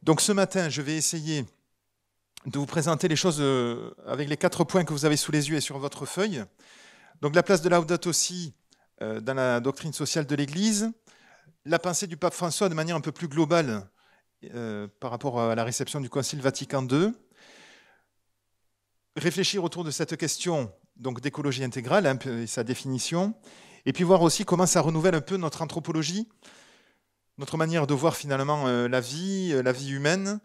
Donc ce matin, je vais essayer de vous présenter les choses avec les 4 points que vous avez sous les yeux et sur votre feuille. Donc la place de Laudato Si dans la doctrine sociale de l'Église, la pensée du pape François de manière un peu plus globale par rapport à la réception du Concile Vatican II, réfléchir autour de cette question donc d'écologie intégrale et sa définition, et puis voir aussi comment ça renouvelle un peu notre anthropologie, notre manière de voir finalement la vie humaine,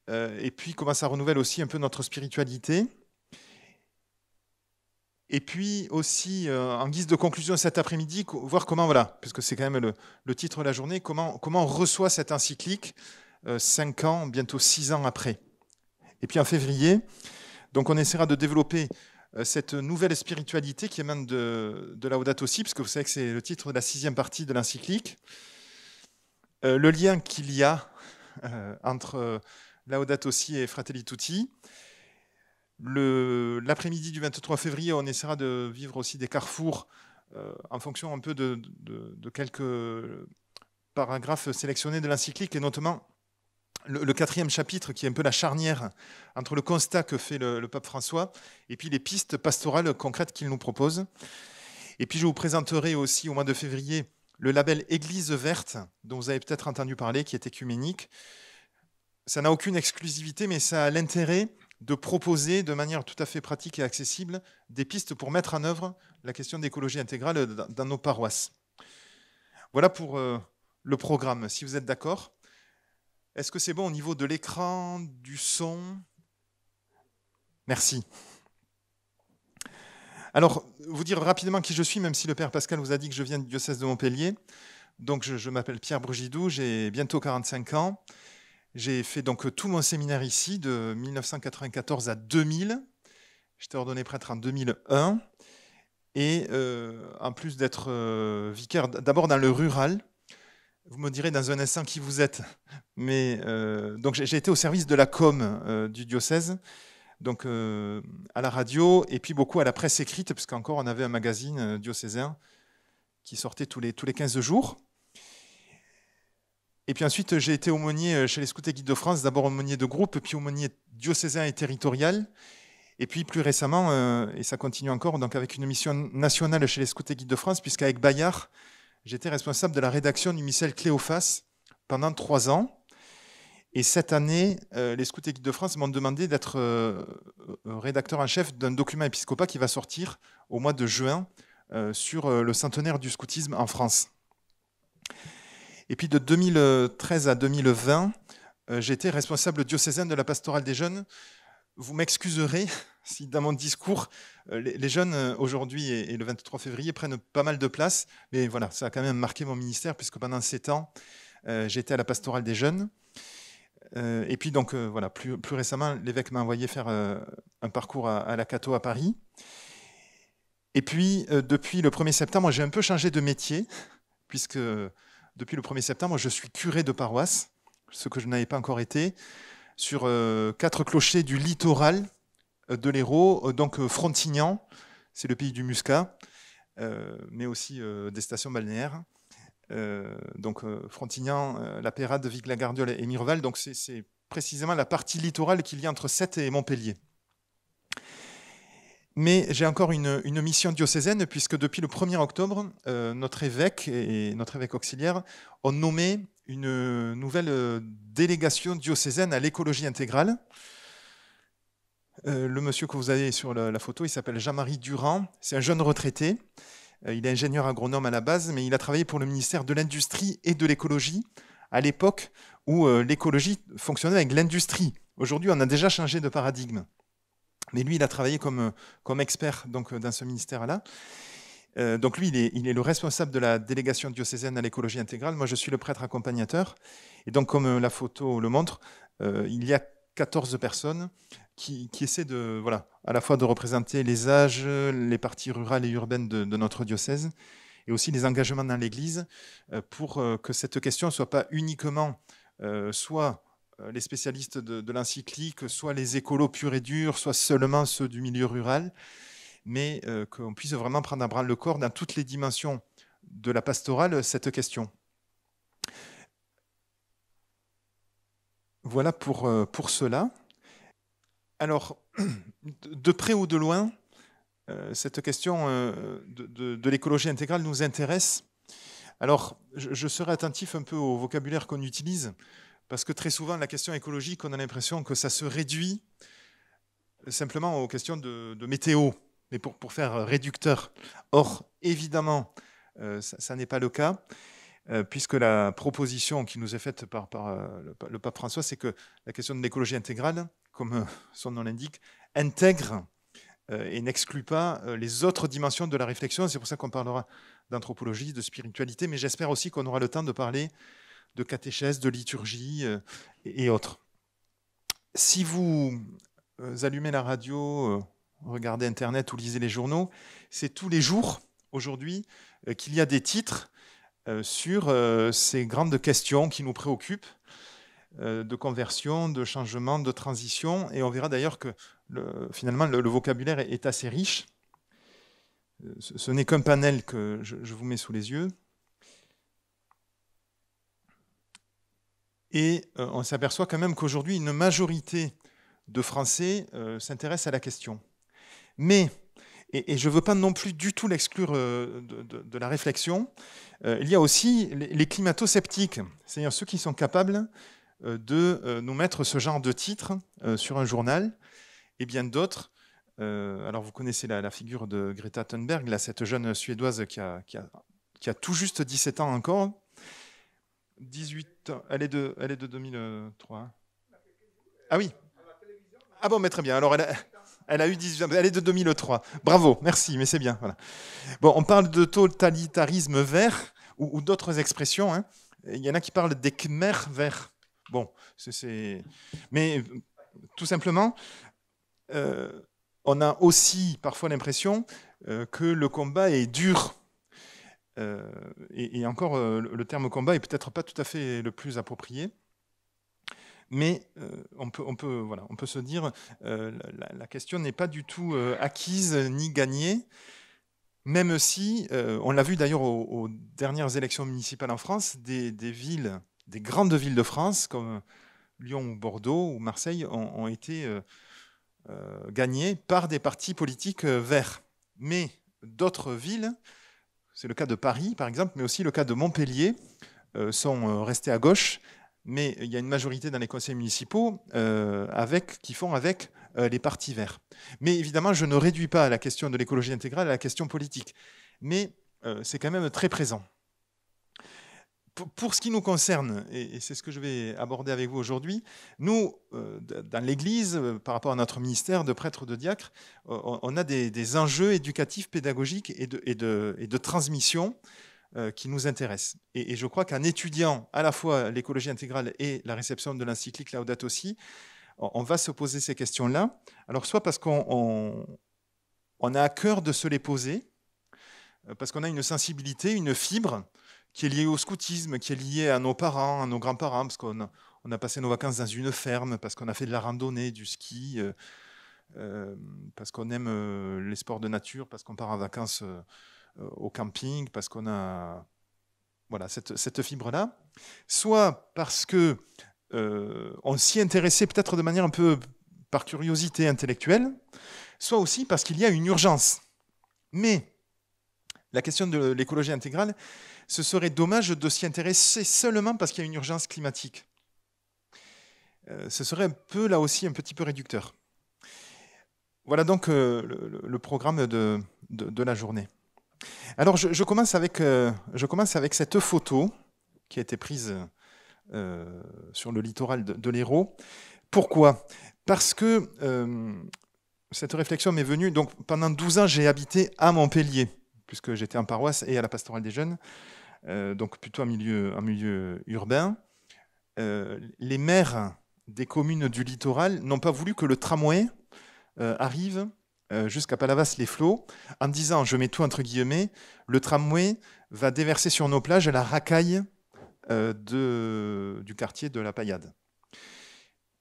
et puis comment ça renouvelle aussi un peu notre spiritualité. Et puis aussi, en guise de conclusion cet après-midi, voir comment, voilà, parce que c'est quand même le titre de la journée, comment on reçoit cette encyclique 5 ans, bientôt 6 ans après. Et puis en février, donc on essaiera de développer cette nouvelle spiritualité qui émane de Laudato Si, parce que vous savez que c'est le titre de la 6e partie de l'encyclique. Le lien qu'il y a entre Laudato Si et Fratelli Tutti. L'après-midi du 23 février, on essaiera de vivre aussi des carrefours en fonction un peu de quelques paragraphes sélectionnés de l'encyclique, et notamment le 4e chapitre, qui est un peu la charnière entre le constat que fait le pape François et puis les pistes pastorales concrètes qu'il nous propose. Et puis je vous présenterai aussi au mois de février le label Église verte, dont vous avez peut-être entendu parler, qui est écuménique. Ça n'a aucune exclusivité, mais ça a l'intérêt de proposer de manière tout à fait pratique et accessible des pistes pour mettre en œuvre la question d'écologie intégrale dans nos paroisses. Voilà pour le programme, si vous êtes d'accord. Est-ce que c'est bon au niveau de l'écran, du son? Merci. Alors, vous dire rapidement qui je suis, même si le Père Pascal vous a dit que je viens du diocèse de Montpellier. Donc, je m'appelle Pierre Brugidou, j'ai bientôt 45 ans. J'ai fait donc tout mon séminaire ici, de 1994 à 2000. J'étais ordonné prêtre en 2001. Et en plus d'être vicaire, d'abord dans le rural, vous me direz dans un instant qui vous êtes, mais donc j'ai été au service de la com du diocèse, donc à la radio, et puis beaucoup à la presse écrite, puisqu'encore on avait un magazine diocésain qui sortait tous les 15 jours. Et puis ensuite, j'ai été aumônier chez les Scouts et Guides de France, d'abord aumônier de groupe, puis aumônier diocésain et territorial. Et puis plus récemment, et ça continue encore, donc avec une mission nationale chez les Scouts et Guides de France, puisqu'avec Bayard, j'étais responsable de la rédaction du missel Cléophas pendant 3 ans. Et cette année, les Scouts et Guides de France m'ont demandé d'être rédacteur en chef d'un document épiscopat qui va sortir au mois de juin sur le centenaire du scoutisme en France. Et puis de 2013 à 2020, j'étais responsable diocésain de la pastorale des jeunes. Vous m'excuserez si dans mon discours, les jeunes aujourd'hui et le 23 février prennent pas mal de place, mais voilà, ça a quand même marqué mon ministère, puisque pendant 7 ans, j'étais à la pastorale des jeunes. Et puis donc, voilà, plus récemment, l'évêque m'a envoyé faire un parcours à la Cato à Paris. Et puis, depuis le 1er septembre, j'ai un peu changé de métier, puisque depuis le 1er septembre, je suis curé de paroisse, ce que je n'avais pas encore été, sur 4 clochers du littoral de l'Hérault, donc Frontignan, c'est le pays du Muscat, mais aussi des stations balnéaires. Donc Frontignan, La Pérade, Vic-la-Gardiole et Mirval, donc c'est précisément la partie littorale qu'il y a entre Sète et Montpellier. Mais j'ai encore une mission diocésaine, puisque depuis le 1er octobre, notre évêque et notre évêque auxiliaire ont nommé une nouvelle délégation diocésaine à l'écologie intégrale. Le monsieur que vous avez sur la photo, il s'appelle Jean-Marie Durand. C'est un jeune retraité. Il est ingénieur agronome à la base, mais il a travaillé pour le ministère de l'Industrie et de l'Écologie à l'époque où l'écologie fonctionnait avec l'industrie. Aujourd'hui, on a déjà changé de paradigme. Mais lui, il a travaillé comme expert donc, dans ce ministère-là. Donc lui, il est le responsable de la délégation diocésaine à l'écologie intégrale. Moi, je suis le prêtre accompagnateur. Et donc, comme la photo le montre, il y a 14 personnes qui essaient de, voilà, à la fois de représenter les âges, les parties rurales et urbaines de notre diocèse, et aussi les engagements dans l'Église, pour que cette question ne soit pas uniquement soit les spécialistes de l'encyclique, soit les écolos purs et durs, soit seulement ceux du milieu rural, mais qu'on puisse vraiment prendre à bras le corps dans toutes les dimensions de la pastorale cette question. Voilà pour cela. Alors, de près ou de loin, cette question de l'écologie intégrale nous intéresse. Alors, je serai attentif un peu au vocabulaire qu'on utilise, parce que très souvent, la question écologique, on a l'impression que ça se réduit simplement aux questions de météo, mais pour faire réducteur. Or, évidemment, ça n'est pas le cas, puisque la proposition qui nous est faite par le pape François, c'est que la question de l'écologie intégrale, comme son nom l'indique, intègre et n'exclut pas les autres dimensions de la réflexion. C'est pour ça qu'on parlera d'anthropologie, de spiritualité, mais j'espère aussi qu'on aura le temps de parler de catéchèse, de liturgie et autres. Si vous allumez la radio, regardez Internet ou lisez les journaux, c'est tous les jours, aujourd'hui, qu'il y a des titres sur ces grandes questions qui nous préoccupent, de conversion, de changement, de transition. Et on verra d'ailleurs que finalement le vocabulaire est assez riche. Ce n'est qu'un panel que je vous mets sous les yeux. Et on s'aperçoit quand même qu'aujourd'hui, une majorité de Français s'intéressent à la question. Mais, et je ne veux pas non plus du tout l'exclure de la réflexion, il y a aussi les climato-sceptiques, c'est-à-dire ceux qui sont capables de nous mettre ce genre de titre sur un journal, et bien d'autres. Alors vous connaissez la figure de Greta Thunberg, là, cette jeune Suédoise qui a tout juste 17 ans encore. 18 ans, elle est de 2003. Ah oui. Ah bon, mais très bien. Alors elle a eu 18 ans, elle est de 2003. Bravo, merci, mais c'est bien. Voilà. Bon, on parle de totalitarisme vert ou d'autres expressions. Hein. Il y en a qui parlent des Khmers verts. Bon, mais tout simplement, on a aussi parfois l'impression que le combat est dur. Et encore, le terme combat est peut-être pas tout à fait le plus approprié. Mais on peut se dire la question n'est pas du tout acquise ni gagnée, même si, on l'a vu d'ailleurs aux dernières élections municipales en France, des grandes villes de France, comme Lyon ou Bordeaux ou Marseille, ont été gagnées par des partis politiques verts. Mais d'autres villes, c'est le cas de Paris par exemple, mais aussi le cas de Montpellier, sont restés à gauche. Mais il y a une majorité dans les conseils municipaux qui font avec les partis verts. Mais évidemment, je ne réduis pas la question de l'écologie intégrale à la question politique. Mais c'est quand même très présent. Pour ce qui nous concerne, et c'est ce que je vais aborder avec vous aujourd'hui, nous, dans l'Église, par rapport à notre ministère de prêtres, de diacres, on a des enjeux éducatifs, pédagogiques et de transmission qui nous intéresse. Et je crois qu'en étudiant à la fois l'écologie intégrale et la réception de l'encyclique Laudato Si, on va se poser ces questions-là. Alors soit parce qu'on a à cœur de se les poser, parce qu'on a une sensibilité, une fibre qui est liée au scoutisme, qui est liée à nos parents, à nos grands-parents, parce qu'on a passé nos vacances dans une ferme, parce qu'on a fait de la randonnée, du ski, parce qu'on aime les sports de nature, parce qu'on part en vacances au camping, parce qu'on a cette fibre-là, soit parce que on s'y intéressait peut-être de manière un peu par curiosité intellectuelle, soit aussi parce qu'il y a une urgence. Mais la question de l'écologie intégrale, ce serait dommage de s'y intéresser seulement parce qu'il y a une urgence climatique. Ce serait un peu, là aussi, un petit peu réducteur. Voilà donc le programme de la journée. Alors, je commence avec cette photo qui a été prise sur le littoral de l'Hérault. Pourquoi ? Parce que cette réflexion m'est venue. Donc, pendant 12 ans, j'ai habité à Montpellier, puisque j'étais en paroisse et à la pastorale des jeunes, donc plutôt en milieu urbain. Les maires des communes du littoral n'ont pas voulu que le tramway arrive jusqu'à Palavas-les-Flots, en disant, je mets tout entre guillemets, le tramway va déverser sur nos plages la racaille du quartier de la Paillade.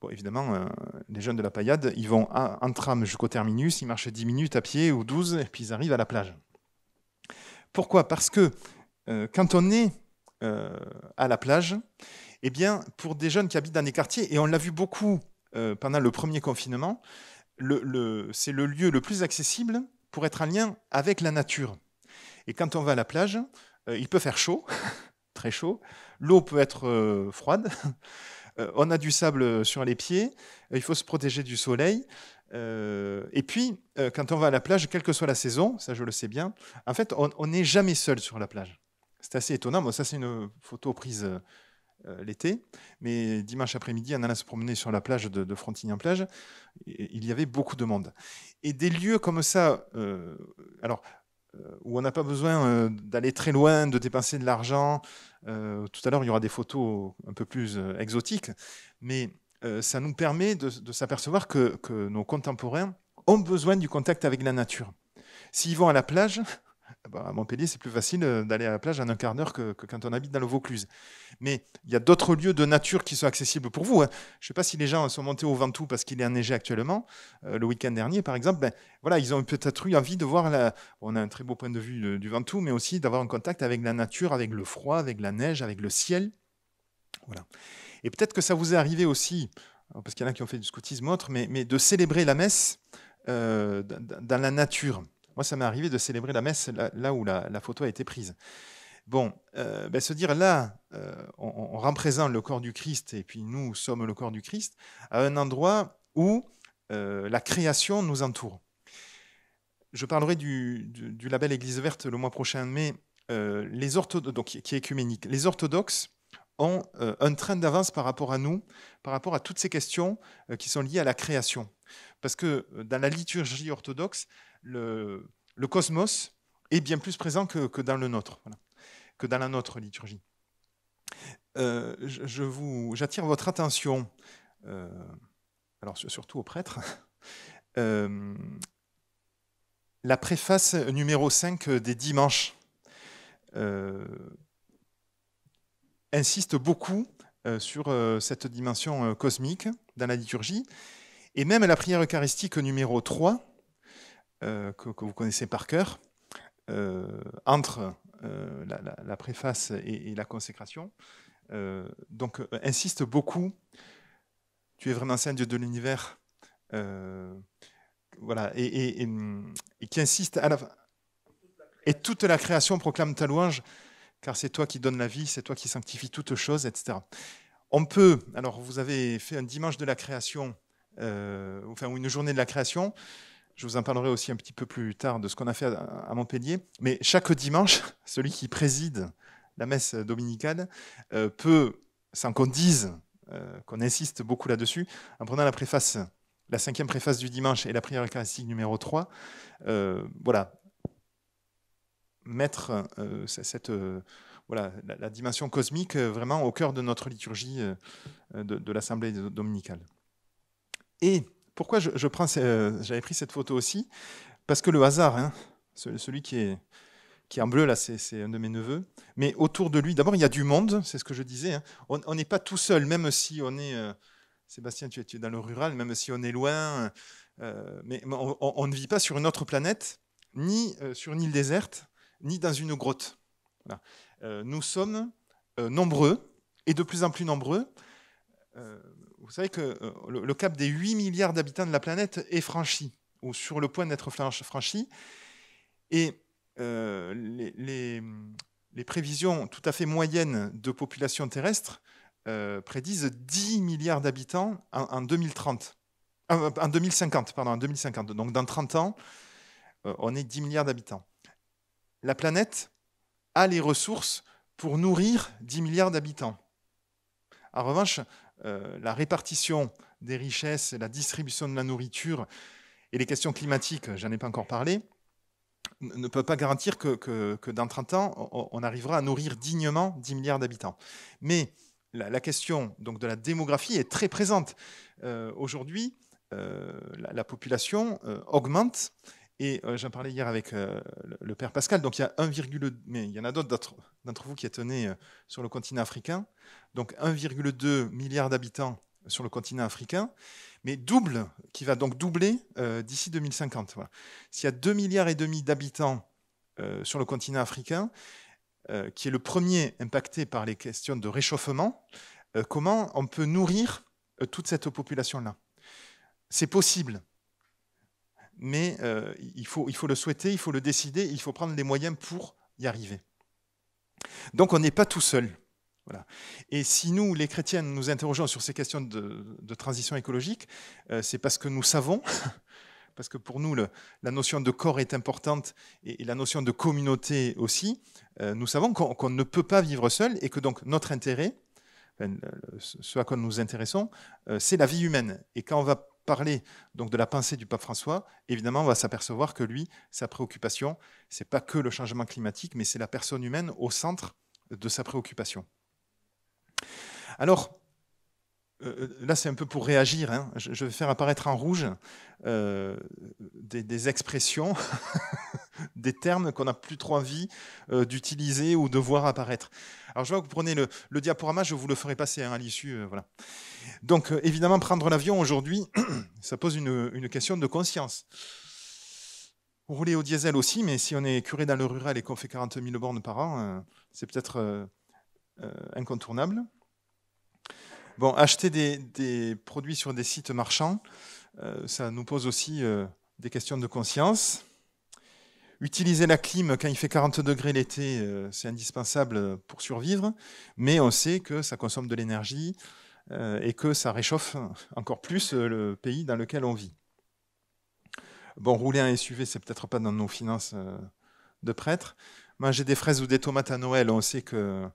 Bon, évidemment, les jeunes de la Paillade, ils vont en tram jusqu'au terminus, ils marchent 10 minutes à pied ou 12, et puis ils arrivent à la plage. Pourquoi ? Parce que quand on est à la plage, eh bien, pour des jeunes qui habitent dans des quartiers, et on l'a vu beaucoup pendant le premier confinement, c'est le lieu le plus accessible pour être en lien avec la nature. Et quand on va à la plage, il peut faire chaud, très chaud, l'eau peut être froide, on a du sable sur les pieds, il faut se protéger du soleil. Et puis, quand on va à la plage, quelle que soit la saison, ça je le sais bien, en fait, on n'est jamais seul sur la plage. C'est assez étonnant. Bon, ça, c'est une photo prise l'été, mais dimanche après-midi, on allait se promener sur la plage de Frontignan-Plage. Il y avait beaucoup de monde. Et des lieux comme ça, où on n'a pas besoin d'aller très loin, de dépenser de l'argent. Tout à l'heure, il y aura des photos un peu plus exotiques, mais ça nous permet de s'apercevoir que nos contemporains ont besoin du contact avec la nature. S'ils vont à la plage, à Montpellier, c'est plus facile d'aller à la plage en un quart d'heure que quand on habite dans le Vaucluse. Mais il y a d'autres lieux de nature qui sont accessibles pour vous. Je ne sais pas si les gens sont montés au Ventoux parce qu'il est enneigé actuellement. Le week-end dernier, par exemple, voilà, ils ont peut-être eu envie de voir on a un très beau point de vue du Ventoux, mais aussi d'avoir un contact avec la nature, avec le froid, avec la neige, avec le ciel. Voilà. Et peut-être que ça vous est arrivé aussi, parce qu'il y en a qui ont fait du scoutisme ou autre, mais de célébrer la messe dans la nature. Moi, ça m'est arrivé de célébrer la messe là où la photo a été prise. Bon, se dire là, on rend présent le corps du Christ, et puis nous sommes le corps du Christ, à un endroit où la création nous entoure. Je parlerai du label Église verte le mois prochain, mais les orthodoxes, donc, qui est œcuménique, les orthodoxes ont un train d'avance par rapport à nous, par rapport à toutes ces questions qui sont liées à la création. Parce que dans la liturgie orthodoxe, le cosmos est bien plus présent que dans le nôtre, voilà, que dans la nôtre liturgie. J'attire votre attention, alors surtout aux prêtres, la préface numéro 5 des dimanches insiste beaucoup sur cette dimension cosmique dans la liturgie, et même la prière eucharistique numéro 3, que vous connaissez par cœur, entre la préface et la consécration, donc insiste beaucoup. Tu es vraiment Saint Dieu de l'univers, voilà, et qui insiste et toute la création proclame ta louange, car c'est toi qui donnes la vie, c'est toi qui sanctifies toutes choses, etc. On peut, alors vous avez fait un dimanche de la création, ou une journée de la création. Je vous en parlerai aussi un petit peu plus tard de ce qu'on a fait à Montpellier. Mais chaque dimanche, celui qui préside la messe dominicale peut, sans qu'on dise, qu'on insiste beaucoup là-dessus, en prenant la 5e préface du dimanche et la prière eucharistique numéro 3, voilà, mettre la dimension cosmique vraiment au cœur de notre liturgie de l'Assemblée dominicale. Et pourquoi j'avais pris cette photo aussi? Parce que le hasard, hein, celui qui est en bleu, là, c'est un de mes neveux. Mais autour de lui, d'abord, il y a du monde, c'est ce que je disais. Hein. On n'est pas tout seul, même si on est... Sébastien, tu es dans le rural, même si on est loin. Mais on ne vit pas sur une autre planète, ni sur une île déserte, ni dans une grotte. Voilà. Nous sommes nombreux, et de plus en plus nombreux. Vous savez que le cap des 8 milliards d'habitants de la planète est franchi, ou sur le point d'être franchi. Et les prévisions tout à fait moyennes de population terrestre prédisent 10 milliards d'habitants en 2030. En 2050, pardon, en 2050. Donc dans 30 ans, on est 10 milliards d'habitants. La planète a les ressources pour nourrir 10 milliards d'habitants. En revanche, la répartition des richesses, la distribution de la nourriture et les questions climatiques, j'en ai pas encore parlé, ne peut pas garantir que dans 30 ans, on arrivera à nourrir dignement 10 milliards d'habitants. Mais la question donc, de la démographie est très présente. Aujourd'hui, la population augmente. Et j'en parlais hier avec le père Pascal. Donc il y a 1,2, mais il y en a d'autres d'entre vous qui êtes nés sur le continent africain. Donc 1,2 milliard d'habitants sur le continent africain, mais qui va donc doubler d'ici 2050. Voilà. S'il y a 2,5 milliards d'habitants sur le continent africain, qui est le premier impacté par les questions de réchauffement, comment on peut nourrir toute cette population-là. C'est possible, mais il faut le souhaiter, il faut le décider, il faut prendre les moyens pour y arriver. Donc on n'est pas tout seul. Voilà. Et si nous, les chrétiens, nous interrogeons sur ces questions de transition écologique, c'est parce que nous savons, parce que pour nous, la notion de corps est importante et la notion de communauté aussi, nous savons qu'on ne peut pas vivre seul et que donc notre intérêt, ce à quoi nous nous intéressons, c'est la vie humaine. Et quand on va parler donc de la pensée du pape François, évidemment, on va s'apercevoir que lui, sa préoccupation, ce n'est pas que le changement climatique, mais c'est la personne humaine au centre de sa préoccupation. Alors, là c'est un peu pour réagir, hein. Je vais faire apparaître en rouge des expressions, des termes qu'on n'a plus trop envie d'utiliser ou de voir apparaître. Alors je vois que vous prenez le diaporama, je vous le ferai passer à l'issue. Voilà. Donc évidemment, prendre l'avion aujourd'hui, ça pose une question de conscience. Rouler au diesel aussi, mais si on est curé dans le rural et qu'on fait 40 000 bornes par an, c'est peut-être incontournable. Bon, acheter des produits sur des sites marchands, ça nous pose aussi des questions de conscience. Utiliser la clim quand il fait 40 degrés l'été, c'est indispensable pour survivre, mais on sait que ça consomme de l'énergie et que ça réchauffe encore plus le pays dans lequel on vit. Bon, rouler un SUV, c'est peut-être pas dans nos finances de prêtre. Manger des fraises ou des tomates à Noël, on sait que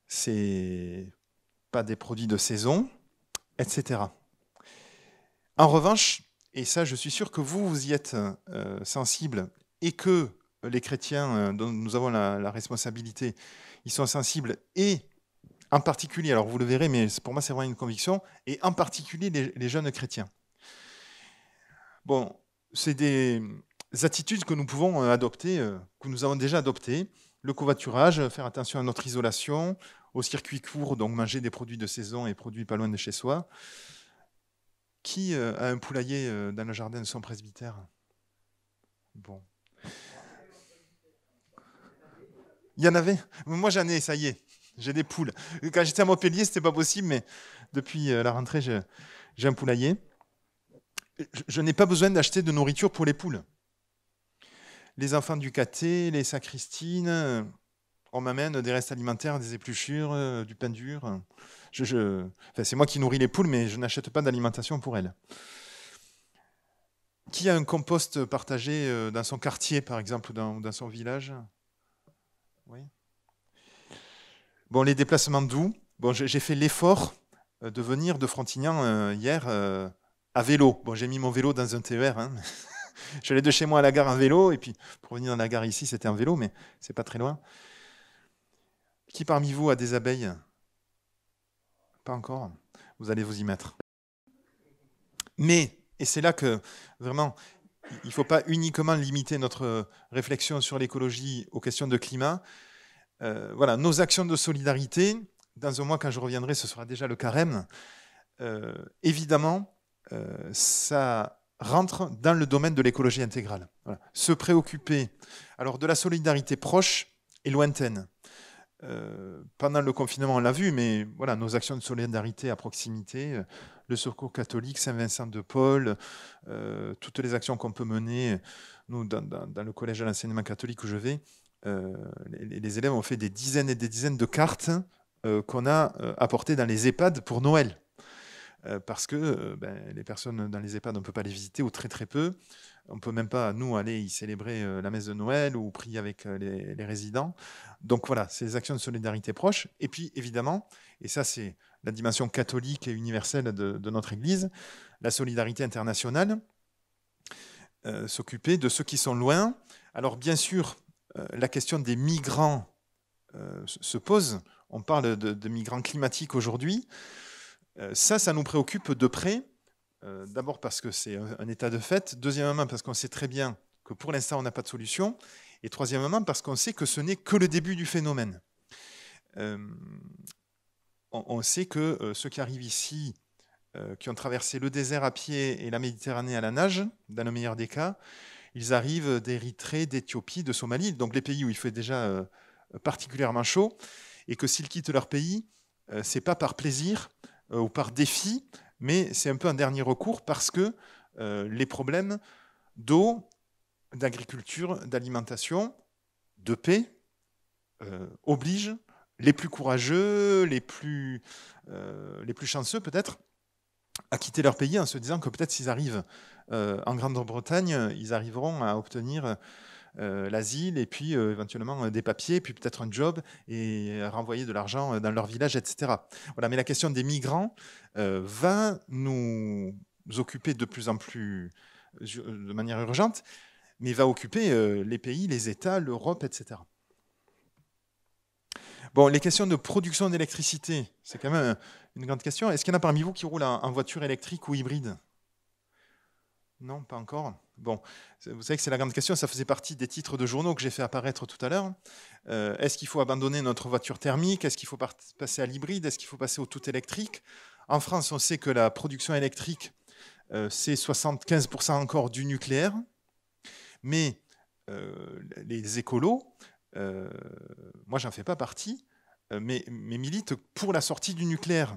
c'est pas des produits de saison, etc. En revanche, et ça je suis sûr que vous y êtes sensibles, et que les chrétiens dont nous avons la responsabilité, ils sont sensibles, et en particulier, alors vous le verrez, mais pour moi c'est vraiment une conviction, et en particulier les jeunes chrétiens. Bon, c'est des attitudes que nous pouvons adopter, que nous avons déjà adoptées. Le covoiturage, faire attention à notre isolation, au circuit court, donc manger des produits de saison et produits pas loin de chez soi. Qui a un poulailler dans le jardin de son presbytère? Bon. Il y en avait? Moi j'en ai, ça y est, j'ai des poules. Quand j'étais à Montpellier, c'était pas possible, mais depuis la rentrée, j'ai un poulailler. Je n'ai pas besoin d'acheter de nourriture pour les poules. Les enfants du caté, les sacristines, on m'amène des restes alimentaires, des épluchures, du pain dur. Enfin, c'est moi qui nourris les poules, mais je n'achète pas d'alimentation pour elles. Qui a un compost partagé dans son quartier, par exemple, ou dans son village? Oui. Bon, les déplacements doux. Bon, j'ai fait l'effort de venir de Frontignan hier à vélo. Bon, j'ai mis mon vélo dans un TER. Hein. J'allais de chez moi à la gare en vélo, et puis pour venir dans la gare ici, c'était en vélo, mais c'est pas très loin. Qui parmi vous a des abeilles? Pas encore. Vous allez vous y mettre. Mais, et c'est là que vraiment, il ne faut pas uniquement limiter notre réflexion sur l'écologie aux questions de climat. Voilà, nos actions de solidarité, dans un mois quand je reviendrai, ce sera déjà le carême. Évidemment, ça rentre dans le domaine de l'écologie intégrale. Voilà. Se préoccuper alors de la solidarité proche et lointaine. Pendant le confinement, on l'a vu, mais voilà, nos actions de solidarité à proximité, le Secours catholique, Saint-Vincent de Paul, toutes les actions qu'on peut mener. Nous, dans le collège de l'enseignement catholique où je vais, les élèves ont fait des dizaines et des dizaines de cartes qu'on a apportées dans les EHPAD pour Noël. Parce que les personnes dans les EHPAD, on ne peut pas les visiter, ou très très peu. On ne peut même pas, nous, aller y célébrer la messe de Noël ou prier avec les résidents. Donc voilà, c'est des actions de solidarité proches. Et puis, évidemment, et ça c'est la dimension catholique et universelle de notre Église, la solidarité internationale, s'occuper de ceux qui sont loin. Alors bien sûr, la question des migrants se pose. On parle de migrants climatiques aujourd'hui. Ça nous préoccupe de près. D'abord parce que c'est un état de fait. Deuxièmement, parce qu'on sait très bien que pour l'instant, on n'a pas de solution. Et troisièmement, parce qu'on sait que ce n'est que le début du phénomène. On sait que ceux qui arrivent ici, qui ont traversé le désert à pied et la Méditerranée à la nage, dans le meilleur des cas, ils arrivent d'Érythrée, d'Éthiopie, de Somalie, donc les pays où il fait déjà particulièrement chaud, et que s'ils quittent leur pays, ce n'est pas par plaisir ou par défi, mais c'est un peu un dernier recours parce que les problèmes d'eau, d'agriculture, d'alimentation, de paix obligent les plus courageux, les plus chanceux peut-être, à quitter leur pays en se disant que peut-être s'ils arrivent en Grande-Bretagne, ils arriveront à obtenir l'asile et puis éventuellement des papiers, puis peut-être un job et renvoyer de l'argent dans leur village, etc. Voilà, mais la question des migrants va nous occuper de plus en plus de manière urgente, mais va occuper les pays, les États, l'Europe, etc. Bon, les questions de production d'électricité, c'est quand même une grande question. Est-ce qu'il y en a parmi vous qui roulent en voiture électrique ou hybride? Non, pas encore. Bon, vous savez que c'est la grande question, ça faisait partie des titres de journaux que j'ai fait apparaître tout à l'heure. Est-ce qu'il faut abandonner notre voiture thermique? Est-ce qu'il faut passer à l'hybride? Est-ce qu'il faut passer au tout électrique? En France, on sait que la production électrique, c'est 75% encore du nucléaire, mais les écolos, moi j'en fais pas partie, mais militent pour la sortie du nucléaire,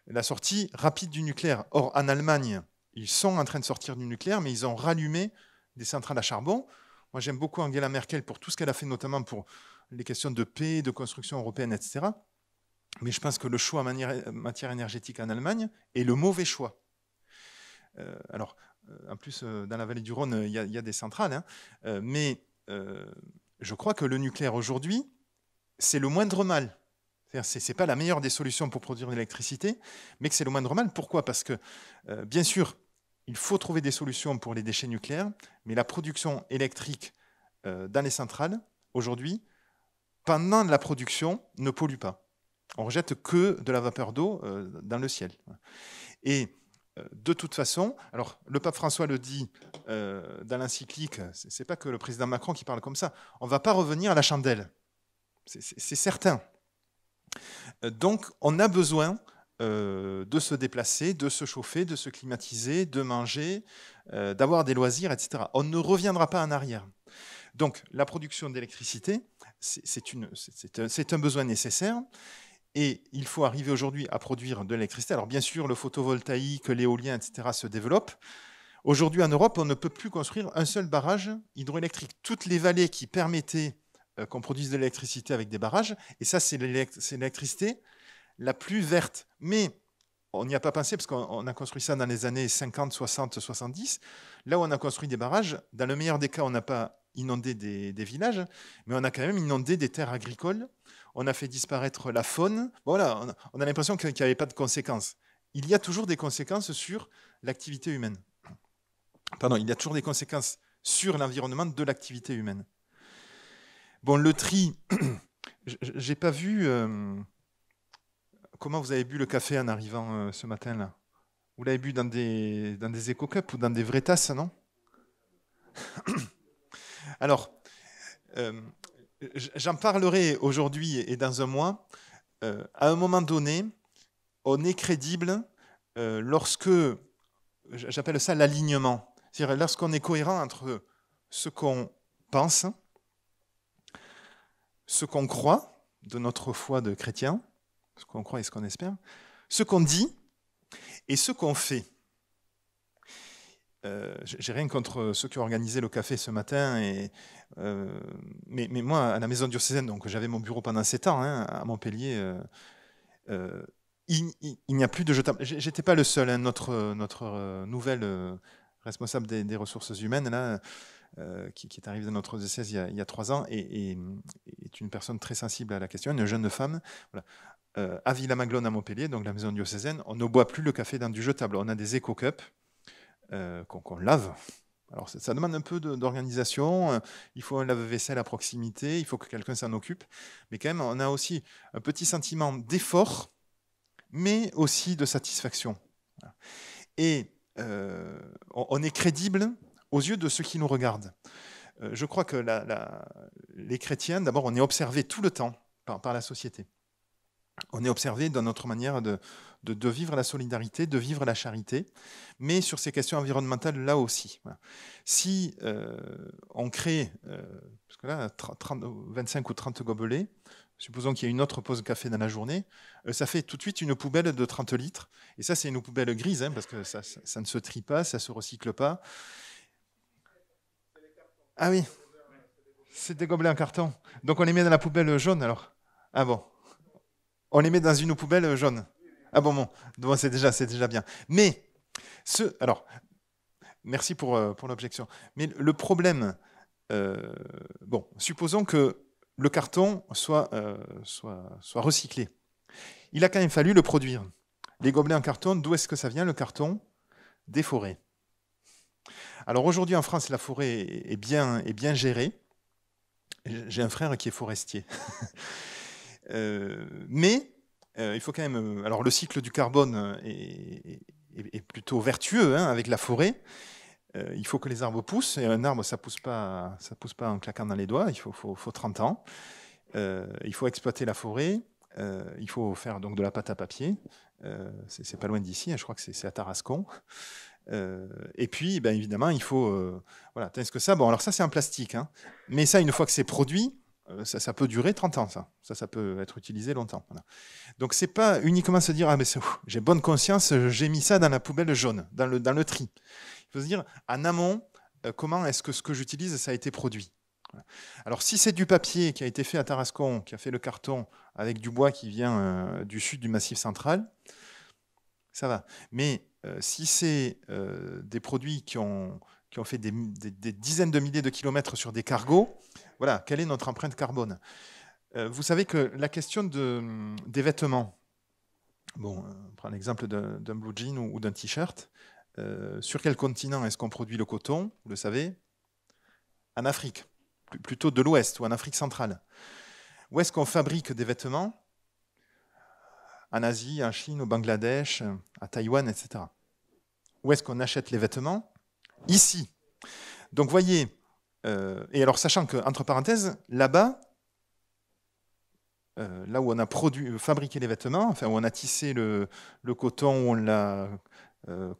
la sortie rapide du nucléaire. Or, en Allemagne, ils sont en train de sortir du nucléaire, mais ils ont rallumé des centrales à charbon. Moi, j'aime beaucoup Angela Merkel pour tout ce qu'elle a fait, notamment pour les questions de paix, de construction européenne, etc. Mais je pense que le choix en matière énergétique en Allemagne est le mauvais choix. Alors, en plus, dans la vallée du Rhône, il y a des centrales, hein, mais je crois que le nucléaire aujourd'hui, c'est le moindre mal. Ce n'est pas la meilleure des solutions pour produire de l'électricité, mais que c'est le moindre mal. Pourquoi? Parce que, bien sûr, il faut trouver des solutions pour les déchets nucléaires, mais la production électrique dans les centrales, aujourd'hui, pendant la production, ne pollue pas. On ne rejette que de la vapeur d'eau dans le ciel. Et de toute façon, alors le pape François le dit dans l'encyclique, ce n'est pas que le président Macron qui parle comme ça, on ne va pas revenir à la chandelle. C'est certain. Donc, on a besoin de se déplacer, de se chauffer, de se climatiser, de manger, d'avoir des loisirs, etc. On ne reviendra pas en arrière. Donc, la production d'électricité, c'est un besoin nécessaire. Et il faut arriver aujourd'hui à produire de l'électricité. Alors, bien sûr, le photovoltaïque, l'éolien, etc. se développent. Aujourd'hui, en Europe, on ne peut plus construire un seul barrage hydroélectrique. Toutes les vallées qui permettaient qu'on produise de l'électricité avec des barrages, et ça, c'est l'électricité la plus verte. Mais on n'y a pas pensé parce qu'on a construit ça dans les années 50, 60, 70. Là où on a construit des barrages, dans le meilleur des cas, on n'a pas inondé des villages, mais on a quand même inondé des terres agricoles. On a fait disparaître la faune. Voilà, on a l'impression qu'il n'y avait pas de conséquences. Il y a toujours des conséquences sur l'activité humaine. Pardon, il y a toujours des conséquences sur l'environnement de l'activité humaine. Bon, le tri, j'ai pas vu comment vous avez bu le café en arrivant ce matin-là. Vous l'avez bu dans des éco-cups ou dans des vraies tasses, non? Alors, j'en parlerai aujourd'hui et dans un mois. À un moment donné, on est crédible lorsque, j'appelle ça l'alignement, c'est-à-dire lorsqu'on est cohérent entre ce qu'on pense, ce qu'on croit de notre foi de chrétien, ce qu'on croit et ce qu'on espère, ce qu'on dit et ce qu'on fait. J'ai rien contre ceux qui ont organisé le café ce matin, mais moi, à la maison diocésaine, donc j'avais mon bureau pendant 7 ans, hein, à Montpellier, il n'y a plus de jetable. J'étais pas le seul, hein, notre nouvelle responsable des ressources humaines, là, qui est arrivée dans notre diocèse il y a 3 ans, et est une personne très sensible à la question, une jeune femme. Voilà. À Villamaglone, à Montpellier, donc la maison diocésaine, on ne boit plus le café dans du jetable. On a des éco-cups qu'on lave. Alors ça demande un peu d'organisation, il faut un lave-vaisselle à proximité, il faut que quelqu'un s'en occupe, mais quand même on a aussi un petit sentiment d'effort, mais aussi de satisfaction. Et on est crédible aux yeux de ceux qui nous regardent. Je crois que les chrétiens, d'abord, on est observé tout le temps par la société. on est observé dans notre manière de vivre la solidarité, de vivre la charité, mais sur ces questions environnementales là aussi. Voilà. Si on crée, parce que là, 25 ou 30 gobelets, supposons qu'il y ait une autre pause café dans la journée, ça fait tout de suite une poubelle de 30 litres. Et ça, c'est une poubelle grise, hein, parce que ça ne se trie pas, ça ne se recycle pas. Ah oui, c'est des gobelets en carton. Donc on les met dans la poubelle jaune alors. Ah bon. On les met dans une poubelle jaune. Ah bon, c'est déjà bien. Mais, alors, merci pour l'objection. Mais le problème, supposons que le carton soit recyclé. Il a quand même fallu le produire. Les gobelets en carton, d'où est-ce que ça vient, le carton? Des forêts. Alors aujourd'hui en France, la forêt est bien gérée. J'ai un frère qui est forestier. Mais il faut quand même. Alors le cycle du carbone est plutôt vertueux hein, avec la forêt. Il faut que les arbres poussent. Et un arbre, ça pousse pas en claquant dans les doigts. Il faut 30 ans. Il faut exploiter la forêt. Il faut faire donc de la pâte à papier. C'est pas loin d'ici. Hein, je crois que c'est à Tarascon. Et puis, ben, évidemment, il faut. Voilà. Tandis que ça, bon, alors ça, c'est en plastique. Hein, mais ça, une fois que c'est produit, ça peut durer 30 ans, ça peut être utilisé longtemps. Voilà. Donc c'est pas uniquement se dire ah mais j'ai bonne conscience, j'ai mis ça dans la poubelle jaune, dans le tri. Il faut se dire en amont comment est-ce que ce que j'utilise ça a été produit. Voilà. Alors si c'est du papier qui a été fait à Tarascon, qui a fait le carton avec du bois qui vient du sud du Massif central, ça va. Mais si c'est des produits qui ont fait des dizaines de milliers de kilomètres sur des cargos, voilà, quelle est notre empreinte carbone? Vous savez que la question des vêtements, bon, on prend l'exemple d'un blue jean ou d'un t-shirt, sur quel continent est-ce qu'on produit le coton? Vous le savez? En Afrique, plutôt de l'Ouest ou en Afrique centrale. Où est-ce qu'on fabrique des vêtements? En Asie, en Chine, au Bangladesh, à Taïwan, etc. Où est-ce qu'on achète les vêtements? Ici. Donc, voyez, et alors sachant que, entre parenthèses, là-bas, là où on a fabriqué les vêtements, enfin où on a tissé le coton, où on l'a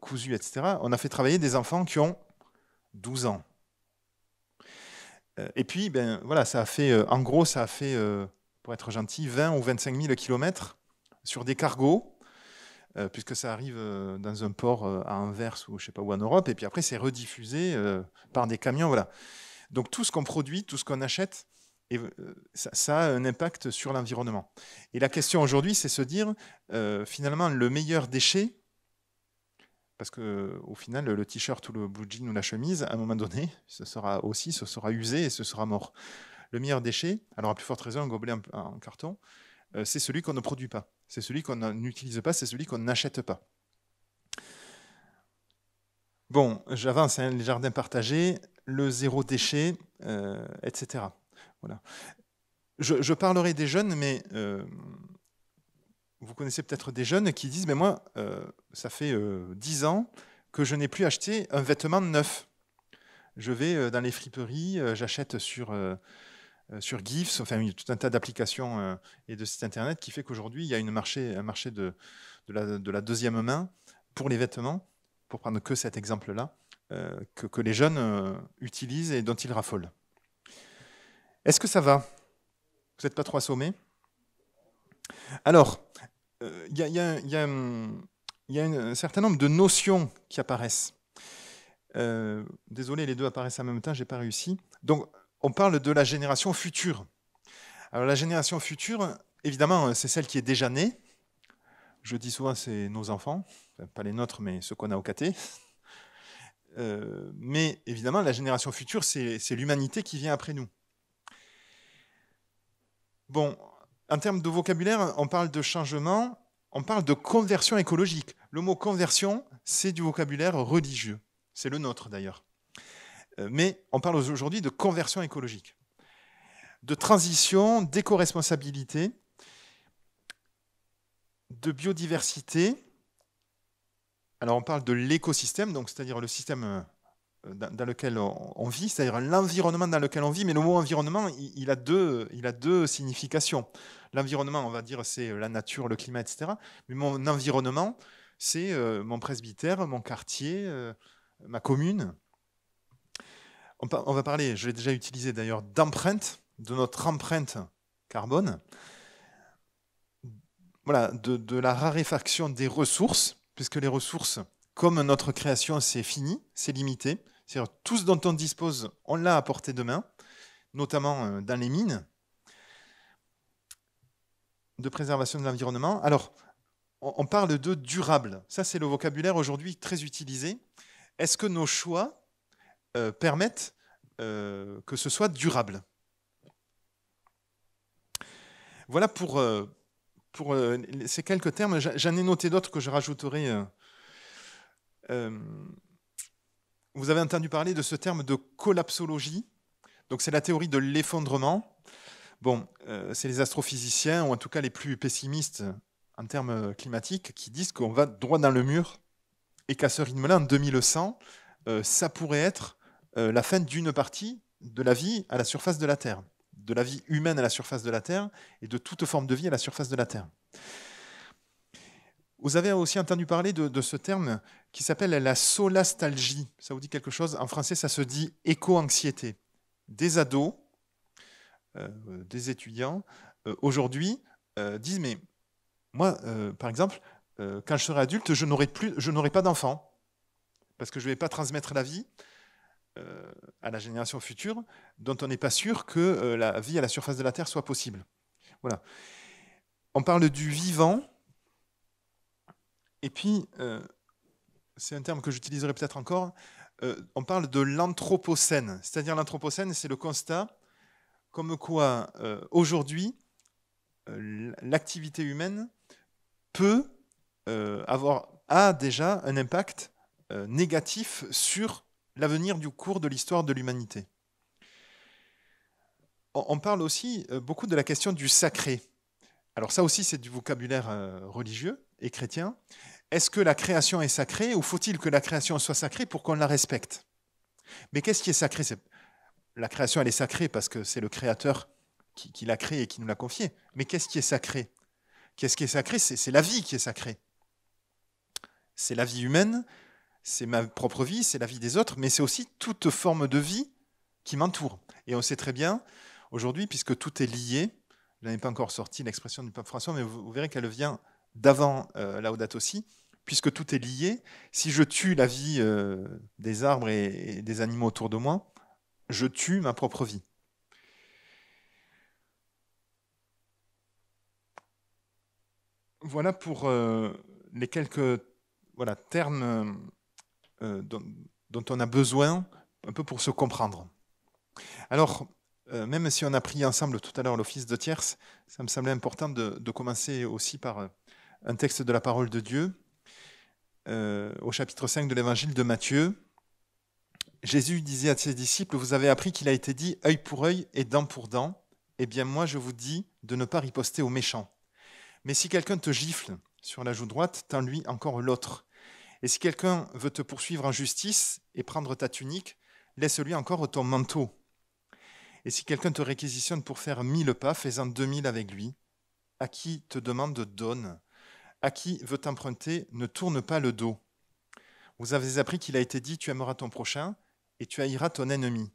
cousu, etc., on a fait travailler des enfants qui ont 12 ans. Et puis, ben, voilà, ça a fait, en gros, ça a fait, pour être gentil, 20 ou 25 000 kilomètres sur des cargos, puisque ça arrive dans un port à Anvers ou je sais pas où en Europe, et puis après c'est rediffusé par des camions, voilà. Donc tout ce qu'on produit, tout ce qu'on achète, ça a un impact sur l'environnement. Et la question aujourd'hui, c'est se dire finalement le meilleur déchet, parce que au final le t-shirt ou le blue jean ou la chemise, à un moment donné, ce sera usé et ce sera mort. Le meilleur déchet, alors à plus forte raison un gobelet en carton, c'est celui qu'on ne produit pas. C'est celui qu'on n'utilise pas, c'est celui qu'on n'achète pas. Bon, j'avance, hein, les jardins partagés, le zéro déchet, etc. Voilà. Je parlerai des jeunes, mais vous connaissez peut-être des jeunes qui disent, mais moi, ça fait 10 ans que je n'ai plus acheté un vêtement neuf. Je vais dans les friperies, j'achète sur GIFs, enfin tout un tas d'applications et de sites internet qui fait qu'aujourd'hui il y a un marché de la deuxième main pour les vêtements, pour prendre que cet exemple-là, que les jeunes utilisent et dont ils raffolent. Est-ce que ça va? Vous n'êtes pas trop assommés? Alors, il y a un certain nombre de notions qui apparaissent. Désolé, les deux apparaissent en même temps, je n'ai pas réussi. Donc, on parle de la génération future. Alors la génération future, évidemment, c'est celle qui est déjà née. Je dis souvent, c'est nos enfants, enfin, pas les nôtres, mais ceux qu'on a au caté. Mais évidemment, la génération future, c'est l'humanité qui vient après nous. Bon, en termes de vocabulaire, on parle de changement, on parle de conversion écologique. Le mot conversion, c'est du vocabulaire religieux. C'est le nôtre d'ailleurs. Mais on parle aujourd'hui de conversion écologique, de transition, d'éco-responsabilité, de biodiversité. Alors on parle de l'écosystème, donc c'est-à-dire le système dans lequel on vit, c'est-à-dire l'environnement dans lequel on vit, mais le mot environnement, il a deux significations. L'environnement, on va dire, c'est la nature, le climat, etc. Mais mon environnement, c'est mon presbytère, mon quartier, ma commune. On va parler, je l'ai déjà utilisé d'ailleurs, d'empreinte, de notre empreinte carbone. Voilà, de la raréfaction des ressources, puisque les ressources, comme notre création, c'est fini, c'est limité. C'est-à-dire tout ce dont on dispose, on l'a à portée de main, notamment dans les mines, de préservation de l'environnement. Alors, on parle de durable. Ça, c'est le vocabulaire aujourd'hui très utilisé. Est-ce que nos choix permettent que ce soit durable? Voilà pour ces quelques termes. J'en ai noté d'autres que je rajouterai. Vous avez entendu parler de ce terme de collapsologie. Donc, c'est la théorie de l'effondrement. Bon, c'est les astrophysiciens, ou en tout cas les plus pessimistes en termes climatiques, qui disent qu'on va droit dans le mur et qu'à ce rythme-là, en 2100, ça pourrait être la fin d'une partie de la vie à la surface de la Terre, de la vie humaine à la surface de la Terre et de toute forme de vie à la surface de la Terre. Vous avez aussi entendu parler de ce terme qui s'appelle la solastalgie. Ça vous dit quelque chose? En français, ça se dit éco-anxiété. Des ados, des étudiants, aujourd'hui, disent, mais moi, par exemple, quand je serai adulte, je n'aurai pas d'enfants, parce que je ne vais pas transmettre la vie à la génération future, dont on n'est pas sûr que la vie à la surface de la Terre soit possible. Voilà. On parle du vivant, et puis, c'est un terme que j'utiliserai peut-être encore, on parle de l'anthropocène. C'est-à-dire l'anthropocène, c'est le constat comme quoi, aujourd'hui, l'activité humaine a déjà un impact négatif sur l'avenir du cours de l'histoire de l'humanité. On parle aussi beaucoup de la question du sacré. Alors ça aussi, c'est du vocabulaire religieux et chrétien. Est-ce que la création est sacrée ou faut-il que la création soit sacrée pour qu'on la respecte? Mais qu'est-ce qui est sacré? La création, elle est sacrée parce que c'est le Créateur qui l'a créée et qui nous l'a confiée. Mais qu'est-ce qui est sacré? Qu'est-ce qui est sacré? C'est la vie qui est sacrée. C'est la vie humaine, c'est ma propre vie, c'est la vie des autres, mais c'est aussi toute forme de vie qui m'entoure. Et on sait très bien, aujourd'hui, puisque tout est lié, je n'avais pas encore sorti l'expression du pape François, mais vous verrez qu'elle vient d'avant Laudato Si, puisque tout est lié. Si je tue la vie des arbres et des animaux autour de moi, je tue ma propre vie. Voilà pour les quelques termes dont on a besoin un peu pour se comprendre. Alors, même si on a pris ensemble tout à l'heure l'office de tierce, ça me semblait important de commencer aussi par un texte de la parole de Dieu, au chapitre 5 de l'évangile de Matthieu. Jésus disait à ses disciples, vous avez appris qu'il a été dit œil pour œil et dent pour dent. Eh bien moi je vous dis de ne pas riposter aux méchants. Mais si quelqu'un te gifle sur la joue droite, tends-lui encore l'autre. Et si quelqu'un veut te poursuivre en justice et prendre ta tunique, laisse-lui encore ton manteau. Et si quelqu'un te réquisitionne pour faire 1000 pas, fais-en 2000 avec lui. À qui te demande, donne. À qui veut t'emprunter, ne tourne pas le dos. Vous avez appris qu'il a été dit, tu aimeras ton prochain et tu haïras ton ennemi.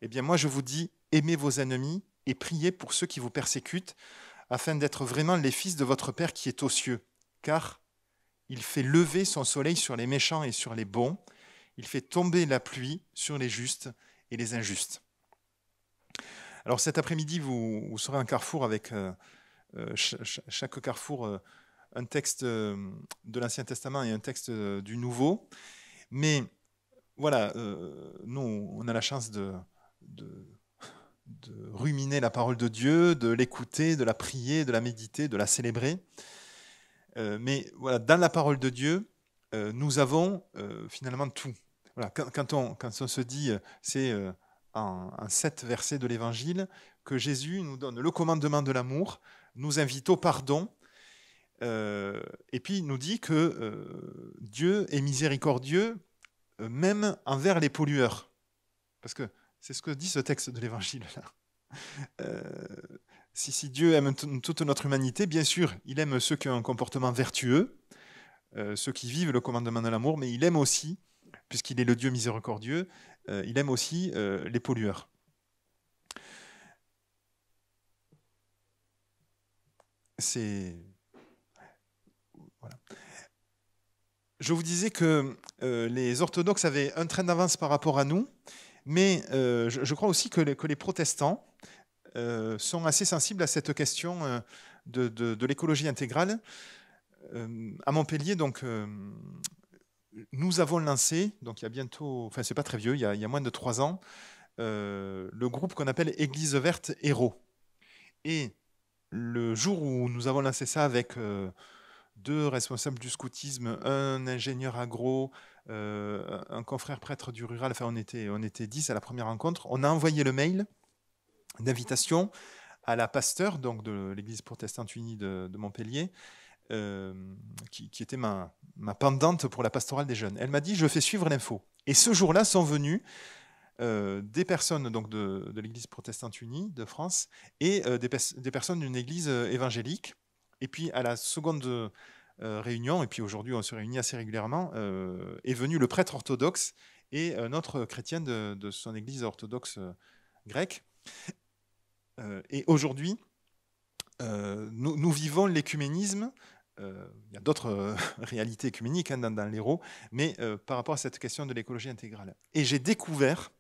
Eh bien moi je vous dis, aimez vos ennemis et priez pour ceux qui vous persécutent, afin d'être vraiment les fils de votre Père qui est aux cieux. Car il fait lever son soleil sur les méchants et sur les bons, il fait tomber la pluie sur les justes et les injustes. Alors cet après-midi, vous serez en carrefour avec chaque carrefour un texte de l'Ancien Testament et un texte du Nouveau. Mais voilà, nous, on a la chance de ruminer la parole de Dieu, de l'écouter, de la prier, de la méditer, de la célébrer. Mais voilà, dans la parole de Dieu, nous avons finalement tout. Voilà, quand on se dit, c'est en 7 versets de l'Évangile, que Jésus nous donne le commandement de l'amour, nous invite au pardon, et puis nous dit que Dieu est miséricordieux même envers les pollueurs. Parce que c'est ce que dit ce texte de l'Évangile là. Si Dieu aime toute notre humanité, bien sûr, il aime ceux qui ont un comportement vertueux, ceux qui vivent le commandement de l'amour, mais il aime aussi, puisqu'il est le Dieu miséricordieux, il aime aussi les pollueurs. Voilà. Je vous disais que les orthodoxes avaient un train d'avance par rapport à nous, mais je crois aussi que les protestants sont assez sensibles à cette question de l'écologie intégrale. À Montpellier, donc, nous avons lancé, donc il y a bientôt, enfin c'est pas très vieux, il y a moins de 3 ans, le groupe qu'on appelle Église verte Héros. Et le jour où nous avons lancé ça avec 2 responsables du scoutisme, un ingénieur agro, un confrère prêtre du rural, enfin on était 10 à la première rencontre, on a envoyé le mail d'invitation à la pasteur donc de l'Église protestante unie de Montpellier, qui était ma pendante pour la pastorale des jeunes. Elle m'a dit, je fais suivre l'info. Et ce jour-là sont venus des personnes donc, de l'Église protestante unie de France et des personnes d'une église évangélique. Et puis à la seconde réunion, et puis aujourd'hui on se réunit assez régulièrement, est venu le prêtre orthodoxe et notre chrétien de son église orthodoxe grecque. Et aujourd'hui, nous vivons l'écuménisme. Il y a d'autres réalités écuméniques hein, dans l'Hérault, mais par rapport à cette question de l'écologie intégrale. Et j'ai découvert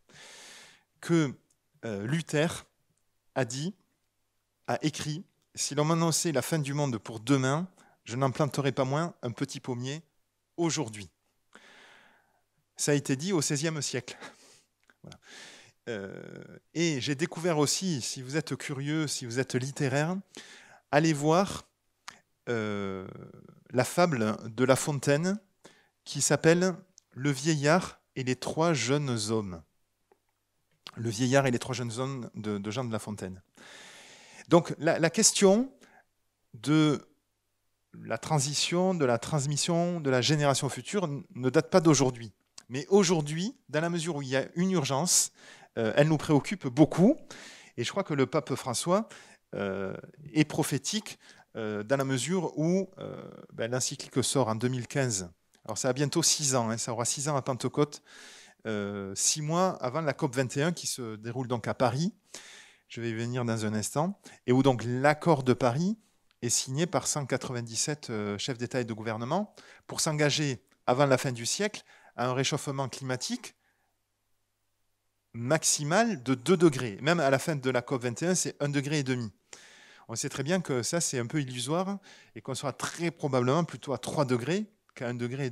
que Luther a écrit « Si l'on m'annonçait la fin du monde pour demain, je n'en planterai pas moins un petit pommier aujourd'hui. » Ça a été dit au XVIe siècle. Voilà. Et j'ai découvert aussi, si vous êtes curieux, si vous êtes littéraire, allez voir la fable de La Fontaine qui s'appelle « Le vieillard et les 3 jeunes hommes ». Le vieillard et les 3 jeunes hommes de Jean de La Fontaine. Donc la question de la transition, de la transmission, de la génération future ne date pas d'aujourd'hui. Mais aujourd'hui, dans la mesure où il y a une urgence, elle nous préoccupe beaucoup. Et je crois que le pape François est prophétique dans la mesure où l'encyclique sort en 2015. Alors ça a bientôt 6 ans, hein, ça aura 6 ans à Pentecôte, 6 mois avant la COP21 qui se déroule donc à Paris. Je vais y venir dans un instant. Et où donc l'accord de Paris est signé par 197 chefs d'État et de gouvernement pour s'engager avant la fin du siècle à un réchauffement climatique maximal de 2 degrés. Même à la fin de la COP21, c'est 1,5 degré. On sait très bien que ça, c'est un peu illusoire et qu'on sera très probablement plutôt à 3 degrés qu'à 1,5 degré.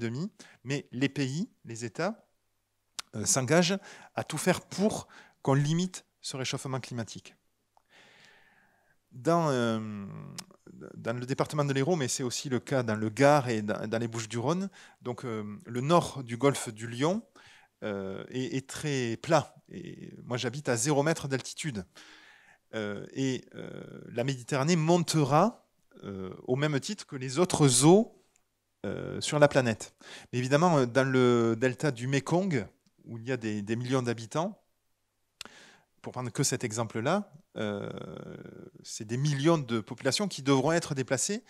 Mais les pays, les États, s'engagent à tout faire pour qu'on limite ce réchauffement climatique. Dans le département de l'Hérault, mais c'est aussi le cas dans le Gard et dans les Bouches-du-Rhône, donc le nord du golfe du Lion est très plat. Et moi, j'habite à 0 mètre d'altitude. La Méditerranée montera au même titre que les autres eaux sur la planète. Mais évidemment, dans le delta du Mékong, où il y a des millions d'habitants, pour prendre que cet exemple-là, c'est des millions de populations qui devront être déplacées.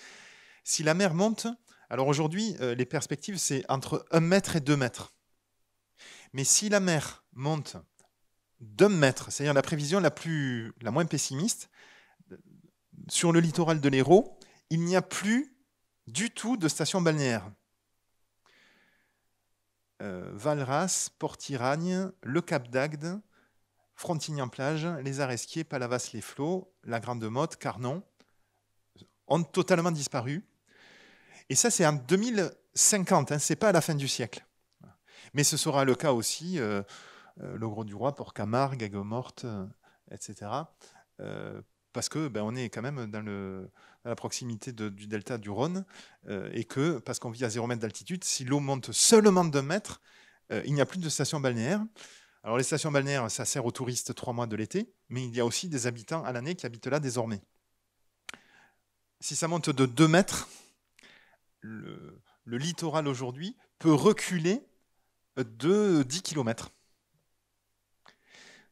Si la mer monte, alors aujourd'hui, les perspectives, c'est entre 1 mètre et 2 mètres. Mais si la mer monte d'1 mètre, c'est-à-dire la prévision la moins pessimiste, sur le littoral de l'Hérault, il n'y a plus du tout de station balnéaire. Valras, Port-Iragne, le Cap d'Agde, Frontignan-Plage, les Aresquiers, Palavas-les-Flots, la Grande-Motte, Carnon, ont totalement disparu. Et ça, c'est en 2050, hein, ce n'est pas à la fin du siècle. Mais ce sera le cas aussi, le Gros-du-Roi, Port-Camargue, Aigues-Mortes, etc. Parce que on est quand même à la proximité du delta du Rhône, et que, parce qu'on vit à 0 mètre d'altitude, si l'eau monte seulement d'1 mètre, il n'y a plus de station balnéaire. Alors les stations balnéaires, ça sert aux touristes 3 mois de l'été, mais il y a aussi des habitants à l'année qui habitent là désormais. Si ça monte de 2 mètres, le littoral aujourd'hui peut reculer de 10 km.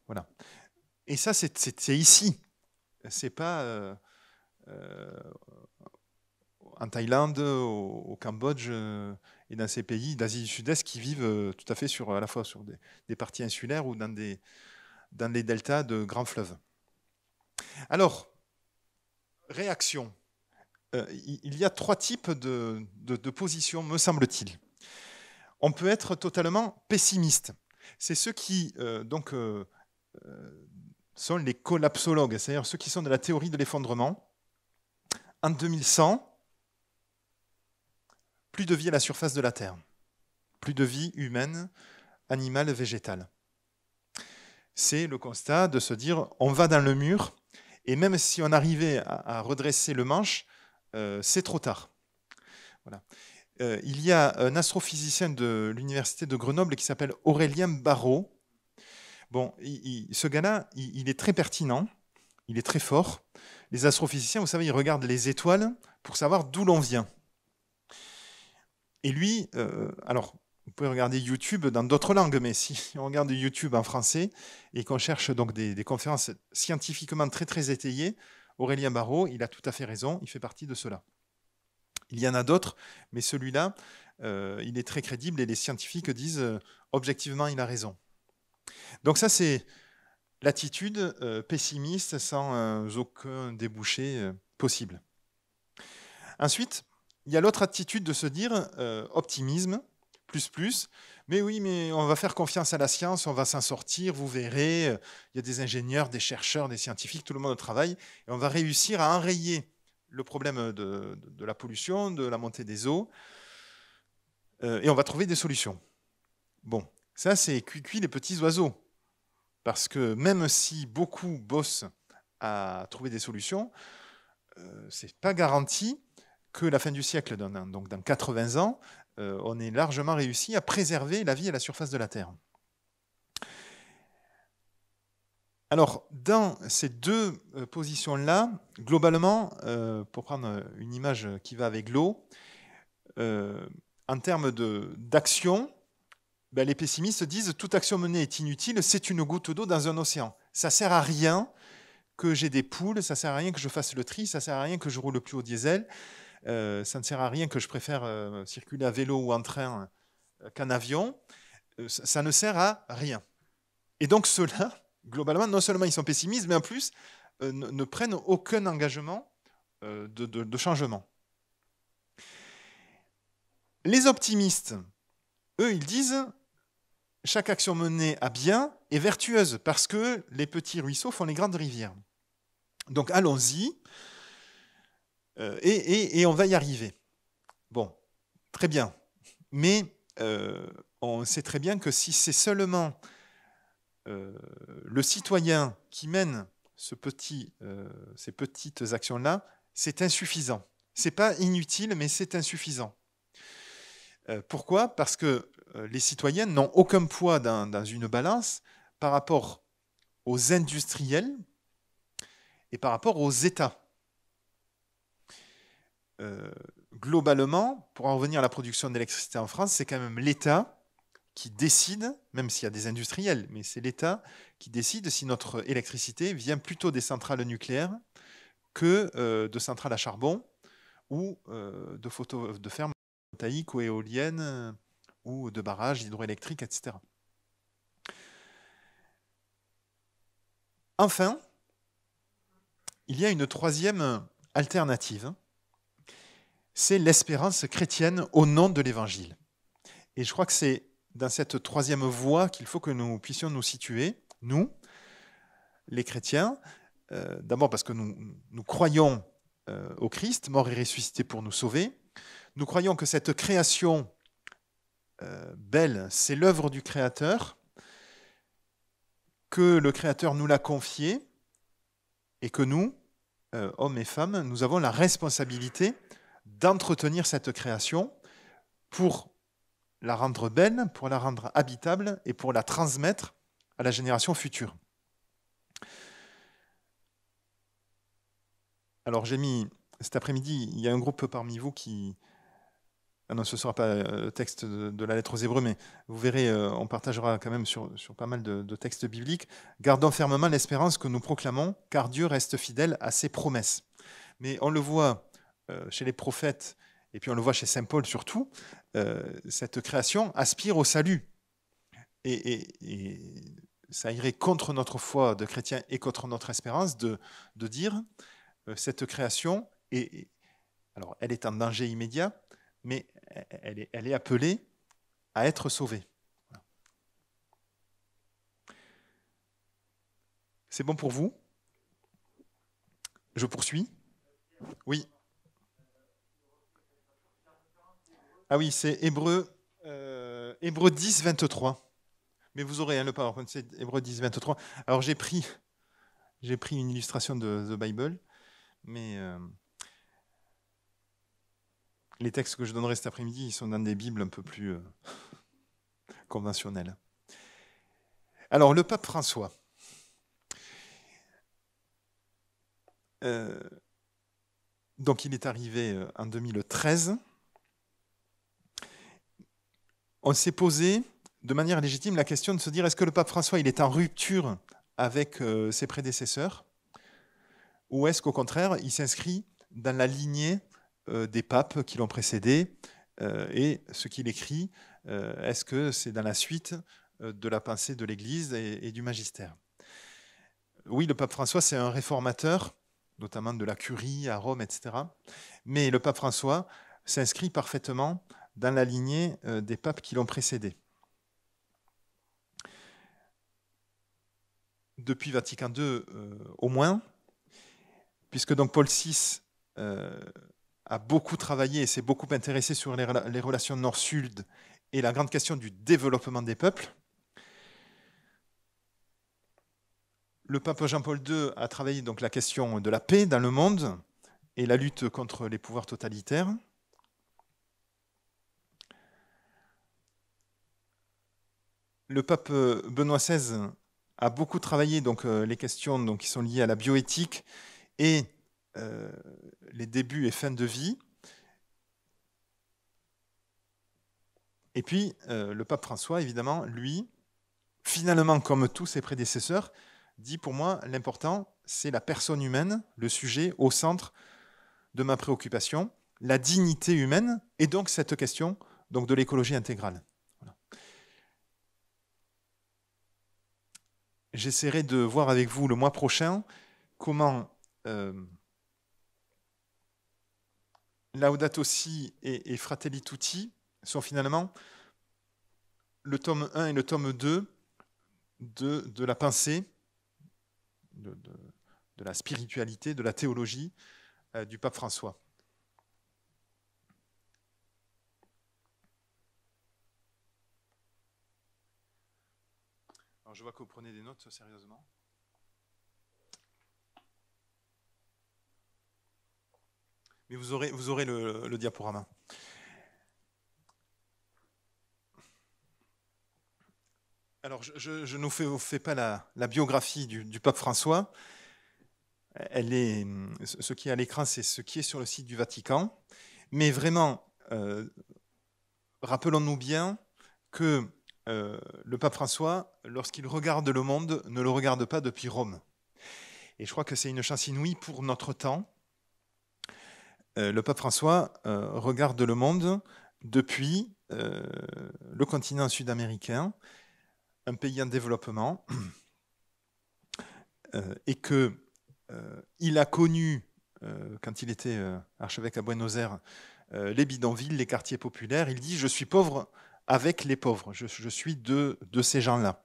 Voilà. Et ça, c'est ici. C'est pas en Thaïlande, au Cambodge et dans ces pays d'Asie du Sud-Est qui vivent tout à fait à la fois sur des parties insulaires ou dans les deltas de grands fleuves. Alors, réaction. Il y a 3 types de positions, me semble-t-il. On peut être totalement pessimiste. C'est ceux qui sont les collapsologues, c'est-à-dire ceux qui sont de la théorie de l'effondrement. En 2100, plus de vie à la surface de la Terre. Plus de vie humaine, animale, végétale. C'est le constat de se dire on va dans le mur, et même si on arrivait à redresser le manche, c'est trop tard. Voilà. Il y a un astrophysicien de l'université de Grenoble qui s'appelle Aurélien Barraud. Bon, ce gars-là, il est très pertinent, il est très fort. Les astrophysiciens, vous savez, ils regardent les étoiles pour savoir d'où l'on vient. Et lui, alors, vous pouvez regarder YouTube dans d'autres langues, mais si on regarde YouTube en français et qu'on cherche donc des conférences scientifiquement très très étayées, Aurélien Barraud, il a tout à fait raison, il fait partie de cela. Il y en a d'autres, mais celui-là, il est très crédible et les scientifiques disent objectivement, il a raison. Donc ça, c'est l'attitude pessimiste sans aucun débouché possible. Ensuite, il y a l'autre attitude de se dire optimisme, plus, mais oui, mais on va faire confiance à la science, on va s'en sortir, vous verrez, il y a des ingénieurs, des chercheurs, des scientifiques, tout le monde travaille, et on va réussir à enrayer le problème de la pollution, de la montée des eaux, et on va trouver des solutions. Bon, ça c'est cuit les petits oiseaux, parce que même si beaucoup bossent à trouver des solutions, c'est pas garanti que la fin du siècle, donc dans 80 ans, on ait largement réussi à préserver la vie à la surface de la Terre. Alors, dans ces deux positions-là, globalement, pour prendre une image qui va avec l'eau, en termes d'action, ben, les pessimistes disent « toute action menée est inutile, c'est une goutte d'eau dans un océan. Ça ne sert à rien que j'ai des poules, ça ne sert à rien que je fasse le tri, ça ne sert à rien que je roule plus au diesel. Ça ne sert à rien que je préfère circuler à vélo ou en train qu'en avion. Ça ne sert à rien. » Et donc ceux-là, globalement, non seulement ils sont pessimistes, mais en plus ne prennent aucun engagement de changement. Les optimistes, eux, ils disent chaque action menée à bien est vertueuse parce que les petits ruisseaux font les grandes rivières. Donc allons-y et on va y arriver. Bon, très bien. Mais on sait très bien que si c'est seulement le citoyen qui mène ces petites actions-là, c'est insuffisant. Ce n'est pas inutile, mais c'est insuffisant. Pourquoi ? Parce que les citoyens n'ont aucun poids dans une balance par rapport aux industriels et par rapport aux États. Globalement, pour en revenir à la production d'électricité en France, c'est quand même l'État qui décide, même s'il y a des industriels, mais c'est l'État qui décide si notre électricité vient plutôt des centrales nucléaires que de centrales à charbon ou de fermes photovoltaïques ou éoliennes ou de barrages hydroélectriques, etc. Enfin, il y a une troisième alternative, c'est l'espérance chrétienne au nom de l'Évangile. Et je crois que c'est dans cette troisième voie qu'il faut que nous puissions nous situer, nous, les chrétiens, d'abord parce que nous croyons au Christ, mort et ressuscité pour nous sauver. Nous croyons que cette création belle, c'est l'œuvre du Créateur, que le Créateur nous l'a confiée et que nous, hommes et femmes, nous avons la responsabilité d'entretenir cette création pour la rendre belle, pour la rendre habitable et pour la transmettre à la génération future. Alors j'ai mis, cet après-midi, il y a un groupe parmi vous qui Ah non, ce ne sera pas le texte de la lettre aux Hébreux, mais vous verrez, on partagera quand même sur pas mal de textes bibliques. Gardons fermement l'espérance que nous proclamons, car Dieu reste fidèle à ses promesses. Mais on le voit chez les prophètes, et puis on le voit chez Saint Paul surtout, cette création aspire au salut. Et ça irait contre notre foi de chrétiens et contre notre espérance de dire cette création, alors elle est en danger immédiat, mais elle est appelée à être sauvée. Voilà. C'est bon pour vous? Je poursuis? Oui. Ah oui, c'est Hébreu 10, 23. Mais vous aurez le PowerPoint, c'est Hébreu 10, 23. Alors j'ai pris une illustration de The Bible, mais les textes que je donnerai cet après-midi, ils sont dans des Bibles un peu plus conventionnelles. Alors le pape François. Donc il est arrivé en 2013. On s'est posé de manière légitime la question de se dire est-ce que le pape François il est en rupture avec ses prédécesseurs ou est-ce qu'au contraire il s'inscrit dans la lignée des papes qui l'ont précédé et ce qu'il écrit, est-ce que c'est dans la suite de la pensée de l'Église et du magistère? Oui, le pape François c'est un réformateur, notamment de la curie à Rome, etc. Mais le pape François s'inscrit parfaitement dans la lignée des papes qui l'ont précédé. Depuis Vatican II au moins, puisque donc Paul VI a beaucoup travaillé et s'est beaucoup intéressé sur les relations nord-sud et la grande question du développement des peuples. Le pape Jean-Paul II a travaillé donc la question de la paix dans le monde et la lutte contre les pouvoirs totalitaires. Le pape Benoît XVI a beaucoup travaillé donc, les questions donc, qui sont liées à la bioéthique et les débuts et fins de vie. Et puis, le pape François, évidemment, lui, finalement, comme tous ses prédécesseurs, dit pour moi, l'important, c'est la personne humaine, le sujet au centre de ma préoccupation, la dignité humaine, et donc cette question donc, de l'écologie intégrale. Voilà. J'essaierai de voir avec vous le mois prochain comment Laudato Si et Fratelli Tutti sont finalement le tome 1 et le tome 2 de la pensée, de la spiritualité, de la théologie du pape François. Alors je vois que vous prenez des notes sérieusement. Mais vous aurez le diaporama. Alors, je ne vous fais pas la biographie du pape François. Ce qui est à l'écran, c'est ce qui est sur le site du Vatican. Mais vraiment, rappelons-nous bien que le pape François, lorsqu'il regarde le monde, ne le regarde pas depuis Rome. Et je crois que c'est une chance inouïe pour notre temps. Le pape François regarde le monde depuis le continent sud-américain, un pays en développement, et qu'il a connu, quand il était archevêque à Buenos Aires, les bidonvilles, les quartiers populaires. Il dit « Je suis pauvre avec les pauvres, je suis de ces gens-là ».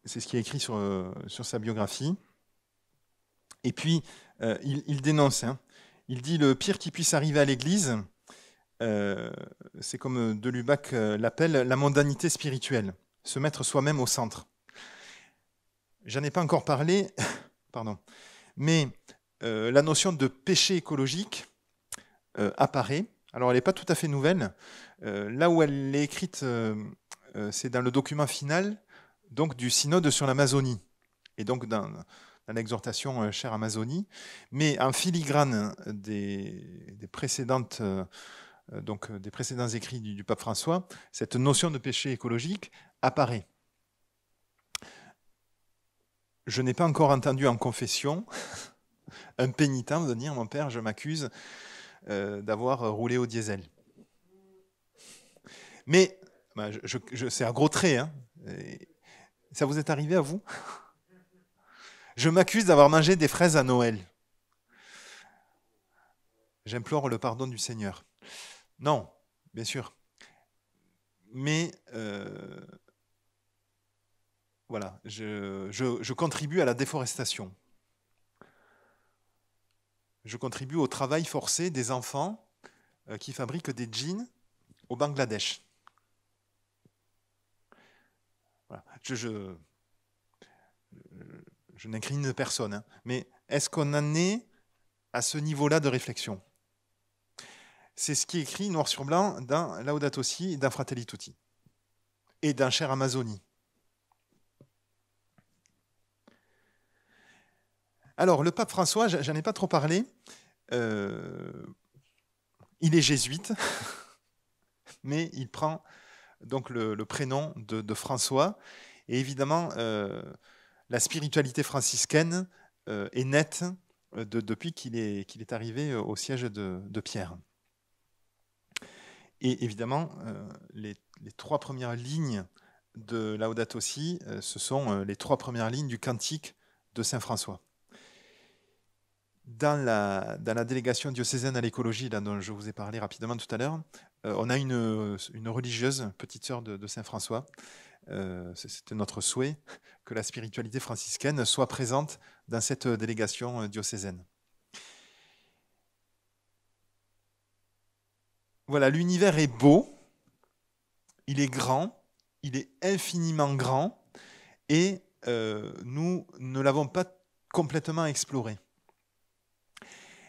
C'est ce qui est écrit sur sa biographie. Et puis, il dénonce, il dit « Le pire qui puisse arriver à l'Église, c'est comme de Lubac l'appelle, la mondanité spirituelle, se mettre soi-même au centre. » J'en ai pas encore parlé, pardon, mais la notion de péché écologique apparaît. Alors, elle n'est pas tout à fait nouvelle. Là où elle est écrite, c'est dans le document final donc, du synode sur l'Amazonie. Et donc, dans dans l'exhortation chère Amazonie, mais en filigrane des précédents écrits du pape François, cette notion de péché écologique apparaît. Je n'ai pas encore entendu en confession un pénitent de dire « Mon père, je m'accuse d'avoir roulé au diesel ». Mais c'est un gros trait. Hein. Ça vous est arrivé à vous? Je m'accuse d'avoir mangé des fraises à Noël. J'implore le pardon du Seigneur. Non, bien sûr. Mais voilà, je contribue à la déforestation. Je contribue au travail forcé des enfants qui fabriquent des jeans au Bangladesh. Voilà. Je n'incrimine personne, hein. Mais est-ce qu'on en est à ce niveau-là de réflexion? C'est ce qui est écrit noir sur blanc dans Laudato Si, dans Fratelli Tutti et dans Chère Amazonie. Alors, le pape François, j'en ai pas trop parlé, il est jésuite, mais il prend donc le prénom de François. Et évidemment, la spiritualité franciscaine est nette depuis qu'il est arrivé au siège de Pierre. Et évidemment, les 3 premières lignes de Laudato Si, ce sont les 3 premières lignes du cantique de Saint François. Dans la délégation diocésaine à l'écologie, dont je vous ai parlé rapidement tout à l'heure, on a une religieuse, petite sœur de Saint François. C'était notre souhait que la spiritualité franciscaine soit présente dans cette délégation diocésaine. Voilà, l'univers est beau, il est grand, il est infiniment grand, et nous ne l'avons pas complètement exploré.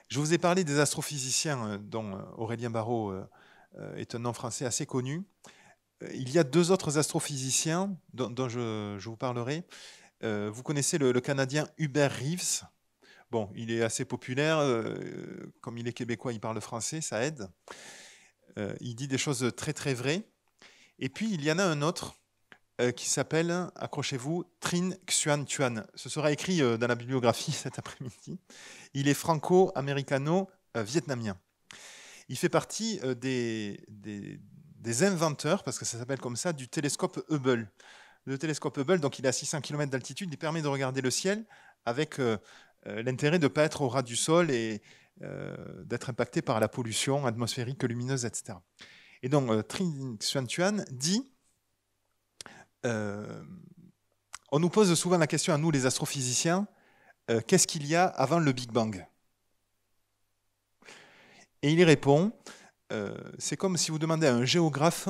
Je vous ai parlé des astrophysiciens dont Aurélien Barraud est un nom français assez connu. Il y a 2 autres astrophysiciens dont je vous parlerai. Vous connaissez le Canadien Hubert Reeves. Bon, il est assez populaire. Comme il est québécois, il parle français, ça aide. Il dit des choses très très vraies. Et puis, il y en a un autre qui s'appelle, accrochez-vous, Trinh Xuan Thuan. Ce sera écrit dans la bibliographie cet après-midi. Il est franco-américano-vietnamien. Il fait partie des inventeurs, parce que ça s'appelle comme ça, du télescope Hubble. Le télescope Hubble, donc il est à 600 km d'altitude, il permet de regarder le ciel avec l'intérêt de ne pas être au ras du sol et d'être impacté par la pollution atmosphérique, lumineuse, etc. Et donc, Trinh Xuan Thuan dit on nous pose souvent la question à nous, les astrophysiciens, qu'est-ce qu'il y a avant le Big Bang? Et il y répond, c'est comme si vous demandez à un géographe,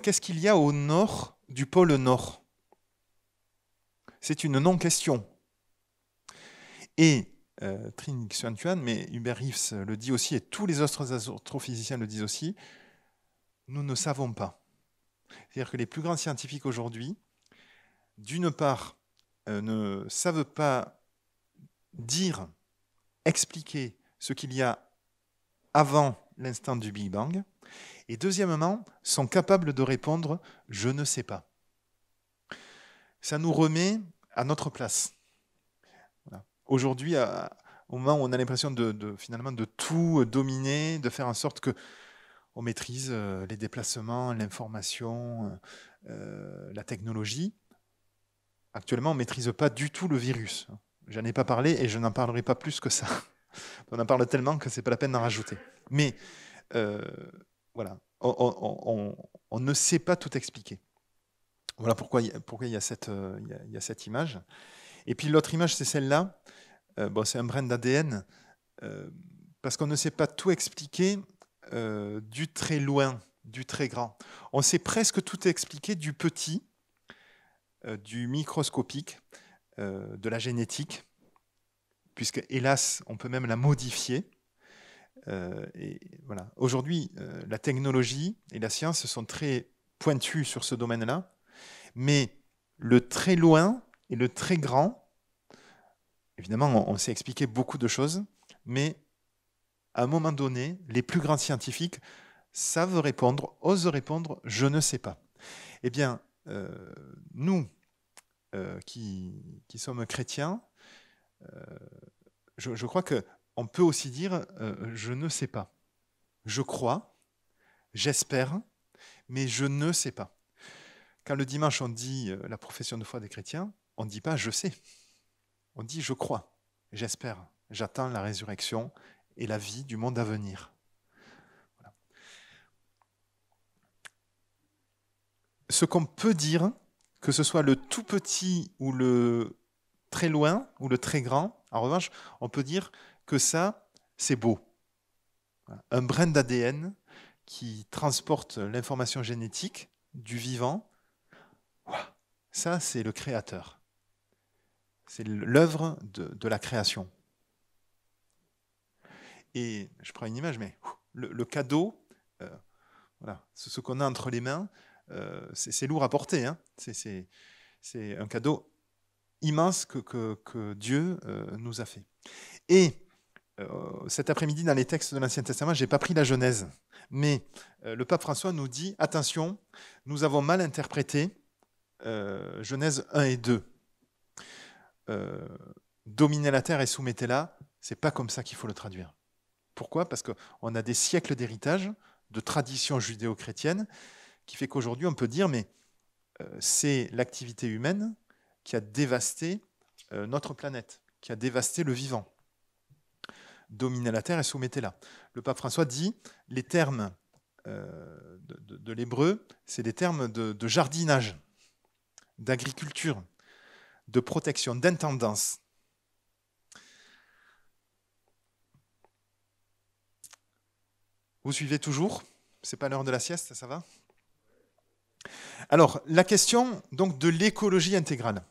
qu'est-ce qu'il y a au nord du pôle Nord? C'est une non-question. Et Trinh Xuan Thuan, mais Hubert Reeves le dit aussi, et tous les autres astrophysiciens le disent aussi, nous ne savons pas. C'est-à-dire que les plus grands scientifiques aujourd'hui, d'une part, ne savent pas dire, expliquer ce qu'il y a avant l'instant du Big Bang, et deuxièmement, sont capables de répondre « je ne sais pas ». Ça nous remet à notre place. Voilà. Aujourd'hui, au moment où on a l'impression finalement de tout dominer, de faire en sorte que on maîtrise les déplacements, l'information, la technologie. Actuellement, on ne maîtrise pas du tout le virus. Je n'en ai pas parlé et je n'en parlerai pas plus que ça. On en parle tellement que ce n'est pas la peine d'en rajouter. Mais voilà, on ne sait pas tout expliquer. Voilà pourquoi il y a cette image. Et puis l'autre image, c'est celle-là. C'est un brin d'ADN, parce qu'on ne sait pas tout expliquer du très loin, du très grand. On sait presque tout expliquer du petit, du microscopique, de la génétique, puisque, hélas, on peut même la modifier. Et voilà. Aujourd'hui, la technologie et la science sont très pointues sur ce domaine-là, mais le très loin et le très grand, Évidemment, on sait expliquer beaucoup de choses, mais à un moment donné, les plus grands scientifiques savent répondre, osent répondre, je ne sais pas. Eh bien, nous qui sommes chrétiens, je crois qu'on peut aussi dire je ne sais pas. Je crois, j'espère, mais je ne sais pas. Quand le dimanche on dit la profession de foi des chrétiens, on ne dit pas je sais. On dit je crois, j'espère, j'attends la résurrection et la vie du monde à venir. Voilà. Ce qu'on peut dire, que ce soit le tout petit ou le très loin ou le très grand, en revanche, on peut dire que ça, c'est beau. Un brin d'ADN qui transporte l'information génétique du vivant, ça, c'est le créateur. C'est l'œuvre de la création. Et je prends une image, mais le cadeau, voilà, ce qu'on a entre les mains, c'est lourd à porter. Hein. C'est un cadeau immense que Dieu nous a fait. Et cet après-midi, dans les textes de l'Ancien Testament, je n'ai pas pris la Genèse, mais le pape François nous dit, attention, nous avons mal interprété Genèse 1 et 2. Dominez la terre et soumettez-la, c'est pas comme ça qu'il faut le traduire. Pourquoi ? Parce qu'on a des siècles d'héritage, de tradition judéo-chrétienne, qui fait qu'aujourd'hui on peut dire, mais c'est l'activité humaine qui a dévasté notre planète, qui a dévasté le vivant. Dominez la terre et soumettez-la. Le pape François dit, les termes de l'hébreu, c'est des termes de jardinage, d'agriculture, de protection, d'intendance. Vous suivez toujours ? C'est pas l'heure de la sieste, ça va ? Alors, la question donc de l'écologie intégrale.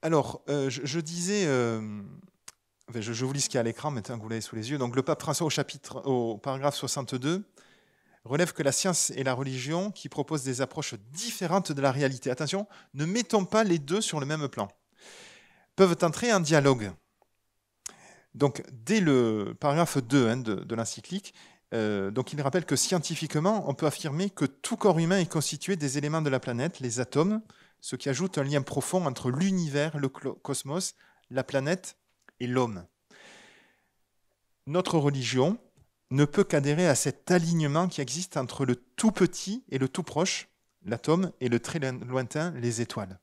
Alors, je disais, je vous lis ce qu'il y a à l'écran maintenant que vous l'avez sous les yeux. Donc, le pape François au paragraphe 62 relève que la science et la religion, qui proposent des approches différentes de la réalité, attention, ne mettons pas les deux sur le même plan, peuvent entrer en dialogue. Donc, dès le paragraphe 2 de l'encyclique, donc il rappelle que scientifiquement, on peut affirmer que tout corps humain est constitué des éléments de la planète, les atomes, ce qui ajoute un lien profond entre l'univers, le cosmos, la planète et l'homme. Notre religion ne peut qu'adhérer à cet alignement qui existe entre le tout petit et le tout proche, l'atome, et le très lointain, les étoiles.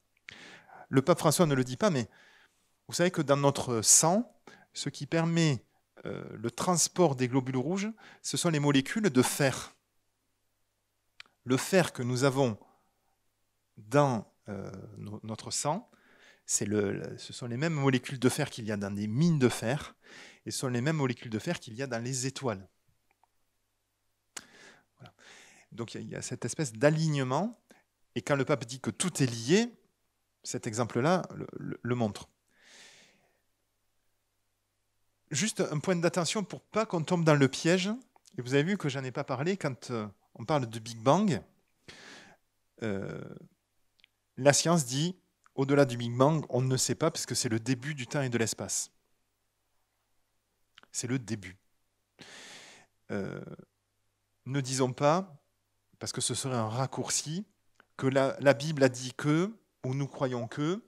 Le pape François ne le dit pas, mais vous savez que dans notre sang, ce qui permet le transport des globules rouges, ce sont les molécules de fer. Le fer que nous avons dans notre sang, ce sont les mêmes molécules de fer qu'il y a dans des mines de fer, et ce sont les mêmes molécules de fer qu'il y a dans les étoiles. Voilà. Donc il y a cette espèce d'alignement, et quand le pape dit que tout est lié, cet exemple-là le montre. Juste un point d'attention pour pas qu'on tombe dans le piège, et vous avez vu que j'en ai pas parlé quand on parle de Big Bang. La science dit, au-delà du Big Bang, on ne sait pas parce que c'est le début du temps et de l'espace. C'est le début. Ne disons pas, parce que ce serait un raccourci, que la Bible a dit que, ou nous croyons que,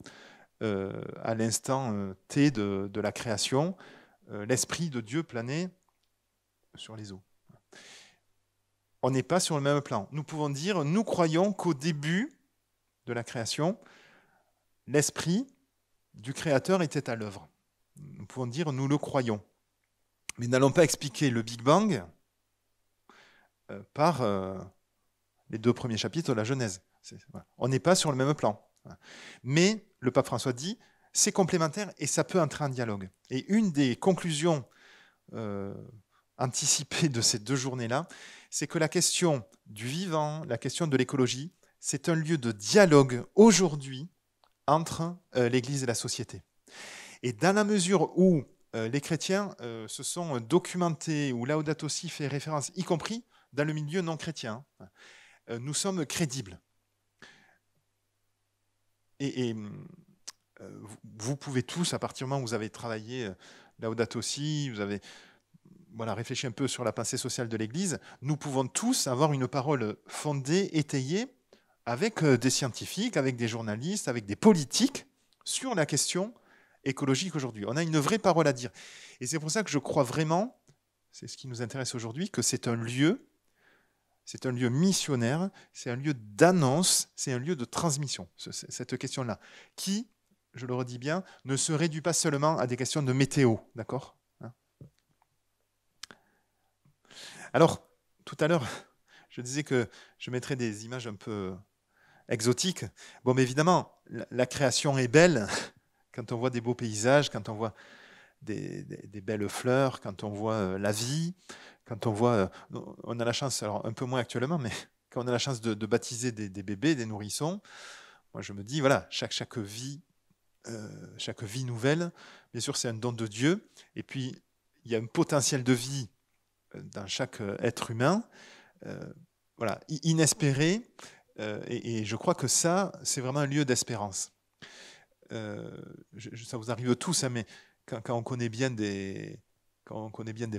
à l'instant T de la création, l'Esprit de Dieu planait sur les eaux. On n'est pas sur le même plan. Nous pouvons dire, nous croyons qu'au début de la création, l'Esprit du Créateur était à l'œuvre. Nous pouvons dire, nous le croyons. Mais n'allons pas expliquer le Big Bang par les 2 premiers chapitres de la Genèse. Voilà. On n'est pas sur le même plan. Mais le pape François dit, c'est complémentaire et ça peut entrer en dialogue. Et une des conclusions anticipées de ces 2 journées-là, c'est que la question du vivant, la question de l'écologie, c'est un lieu de dialogue aujourd'hui entre l'Église et la société. Et dans la mesure où les chrétiens se sont documentés, où Laudato Si fait référence, y compris dans le milieu non chrétien, nous sommes crédibles. Vous pouvez tous, à partir du moment où vous avez travaillé Laudato Si, vous avez réfléchi un peu sur la pensée sociale de l'Église, nous pouvons tous avoir une parole fondée, étayée, avec des scientifiques, avec des journalistes, avec des politiques, sur la question écologique aujourd'hui. On a une vraie parole à dire. Et c'est pour ça que je crois vraiment, c'est ce qui nous intéresse aujourd'hui, que c'est un lieu missionnaire, c'est un lieu d'annonce, c'est un lieu de transmission, cette question-là, qui, je le redis bien, ne se réduit pas seulement à des questions de météo, d'accord ? Alors, tout à l'heure, je disais que je mettrais des images un peu exotiques. Bon, mais évidemment, la création est belle quand on voit des beaux paysages, quand on voit des belles fleurs, quand on voit la vie, quand on voit... on a la chance, alors un peu moins actuellement, mais quand on a la chance de baptiser des bébés, des nourrissons, moi je me dis, voilà, chaque vie nouvelle, bien sûr c'est un don de Dieu, et puis il y a un potentiel de vie dans chaque être humain, inespéré, et je crois que ça, c'est vraiment un lieu d'espérance. Ça vous arrive tous, hein, mais quand on connaît bien des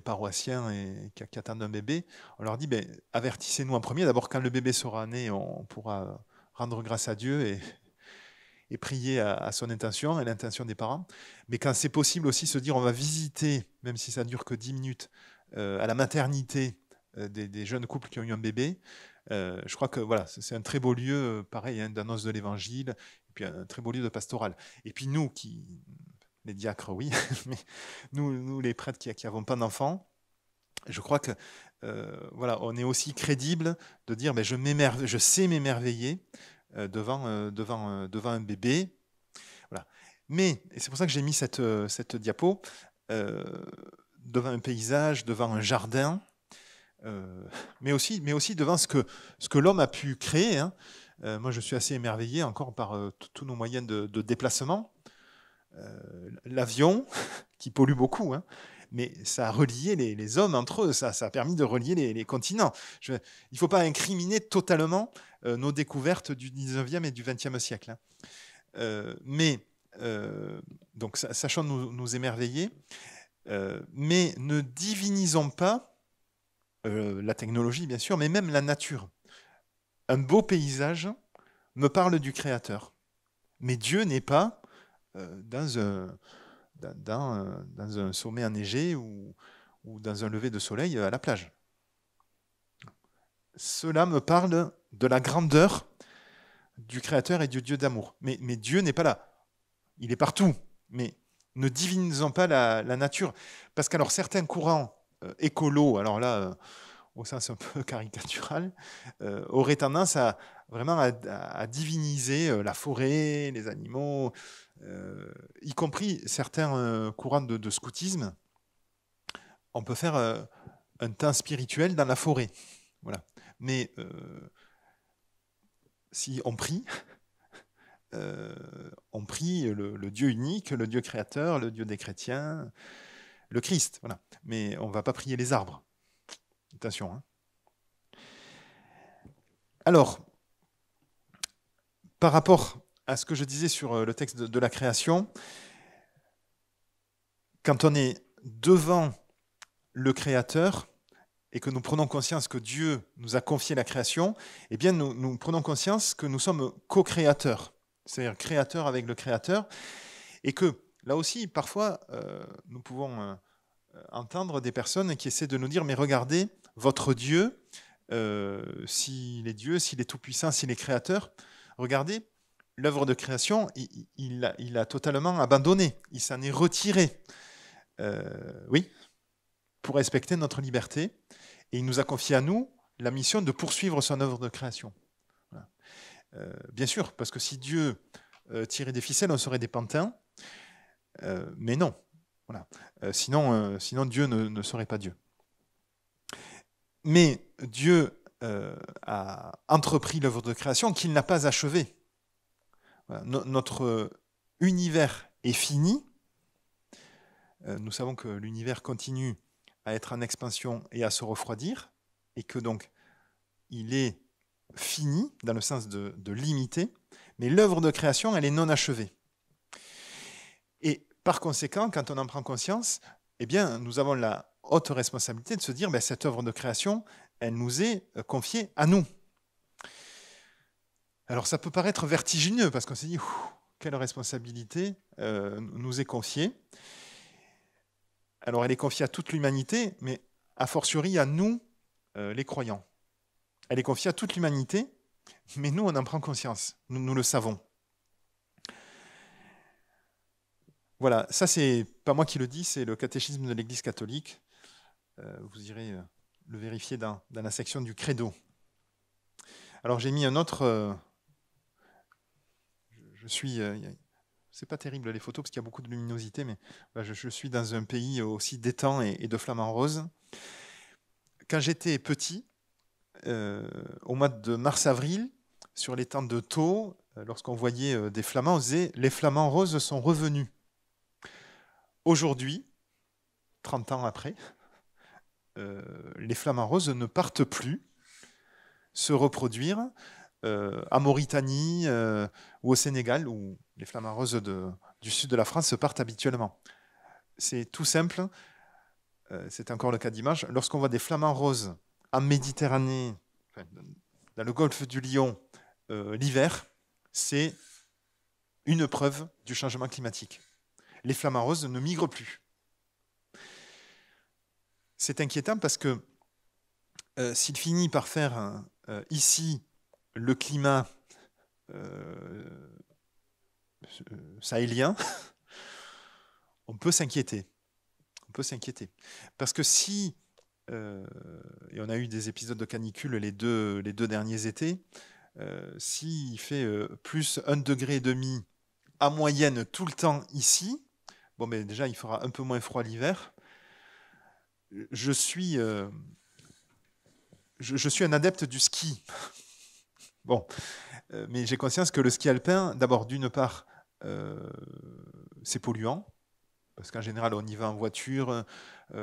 paroissiens qui attendent un bébé, on leur dit, avertissez-nous en premier. D'abord, quand le bébé sera né, on pourra rendre grâce à Dieu et prier à son intention et l'intention des parents. Mais quand c'est possible aussi, se dire, on va visiter, même si ça ne dure que 10 minutes, à la maternité des jeunes couples qui ont eu un bébé. Je crois que voilà, c'est un très beau lieu, pareil, hein, d'annonce de l'évangile, et puis un très beau lieu de pastoral. Et puis nous, les diacres, oui, mais nous les prêtres qui n'avons pas d'enfants, je crois que on est aussi crédible de dire, je sais m'émerveiller devant un bébé. Voilà. Mais, et c'est pour ça que j'ai mis cette diapo, devant un paysage, devant un jardin, mais aussi devant ce que l'homme a pu créer. Hein. Moi, je suis assez émerveillé encore par tous nos moyens de déplacement. L'avion, qui pollue beaucoup, hein, mais ça a relié les hommes entre eux, ça a permis de relier les continents. Il ne faut pas incriminer totalement nos découvertes du 19e et du 20e siècle. Hein. Donc, sachons nous émerveiller, mais ne divinisons pas la technologie, bien sûr, mais même la nature. Un beau paysage me parle du Créateur. Mais Dieu n'est pas dans un sommet enneigé ou dans un lever de soleil à la plage. Cela me parle de la grandeur du Créateur et du Dieu d'amour. Mais Dieu n'est pas là. Il est partout. Mais ne divinisons pas la nature. Parce qu'alors certains courants écolos, alors là... au sens un peu caricatural, aurait tendance vraiment à diviniser la forêt, les animaux, y compris certains courants de scoutisme. On peut faire un temps spirituel dans la forêt. Voilà. Mais si on prie, le Dieu unique, le Dieu créateur, le Dieu des chrétiens, le Christ. Voilà. Mais on ne va pas prier les arbres. Attention. Hein. Alors, par rapport à ce que je disais sur le texte de la création, quand on est devant le Créateur et que nous prenons conscience que Dieu nous a confié la création, eh bien nous prenons conscience que nous sommes co-créateurs, c'est-à-dire créateurs avec le Créateur, et que là aussi, parfois, nous pouvons entendre des personnes qui essaient de nous dire, mais regardez, votre Dieu, s'il est Dieu, s'il est tout-puissant, s'il est créateur, regardez, l'œuvre de création, il a totalement abandonné, il s'en est retiré. Oui, pour respecter notre liberté, et il nous a confié à nous la mission de poursuivre son œuvre de création. Voilà. Bien sûr, parce que si Dieu tirait des ficelles, on serait des pantins, mais non. Voilà. Sinon, Dieu ne serait pas Dieu. Mais Dieu a entrepris l'œuvre de création qu'il n'a pas achevée. Voilà. Notre univers est fini. Nous savons que l'univers continue à être en expansion et à se refroidir, et que donc il est fini dans le sens de limité, Mais l'œuvre de création, elle est non achevée. Et par conséquent, quand on en prend conscience, eh bien, nous avons la haute responsabilité de se dire, cette œuvre de création, elle nous est confiée à nous. Alors ça peut paraître vertigineux, parce qu'on s'est dit, quelle responsabilité nous est confiée. Alors elle est confiée à toute l'humanité, mais a fortiori à nous, les croyants. Elle est confiée à toute l'humanité, mais nous, on en prend conscience, nous le savons. Voilà, ça c'est pas moi qui le dis, c'est le catéchisme de l'Église catholique. Vous irez le vérifier dans la section du Credo. Alors j'ai mis un autre... je suis... c'est pas terrible les photos parce qu'il y a beaucoup de luminosité, mais je suis dans un pays aussi d'étangs et de flamants roses. Quand j'étais petit, au mois de mars-avril, sur l'étang de Thau, lorsqu'on voyait des flamands, on disait « les flamants roses sont revenus ». Aujourd'hui, 30 ans après, les flamants roses ne partent plus se reproduire en Mauritanie ou au Sénégal, où les flamants roses du sud de la France se partent habituellement. C'est tout simple, c'est encore le cas d'image. Lorsqu'on voit des flamants roses en Méditerranée, dans le golfe du Lion, l'hiver, c'est une preuve du changement climatique. Les flamants roses ne migrent plus. C'est inquiétant parce que s'il finit par faire ici le climat sahélien, on peut s'inquiéter. On peut s'inquiéter. Parce que si, et on a eu des épisodes de canicule les deux derniers étés, s'il fait plus 1,5 degré en moyenne tout le temps ici, bon, mais déjà il fera un peu moins froid l'hiver. Je suis un adepte du ski. Bon, mais j'ai conscience que le ski alpin, d'abord, d'une part, c'est polluant, parce qu'en général, on y va en voiture,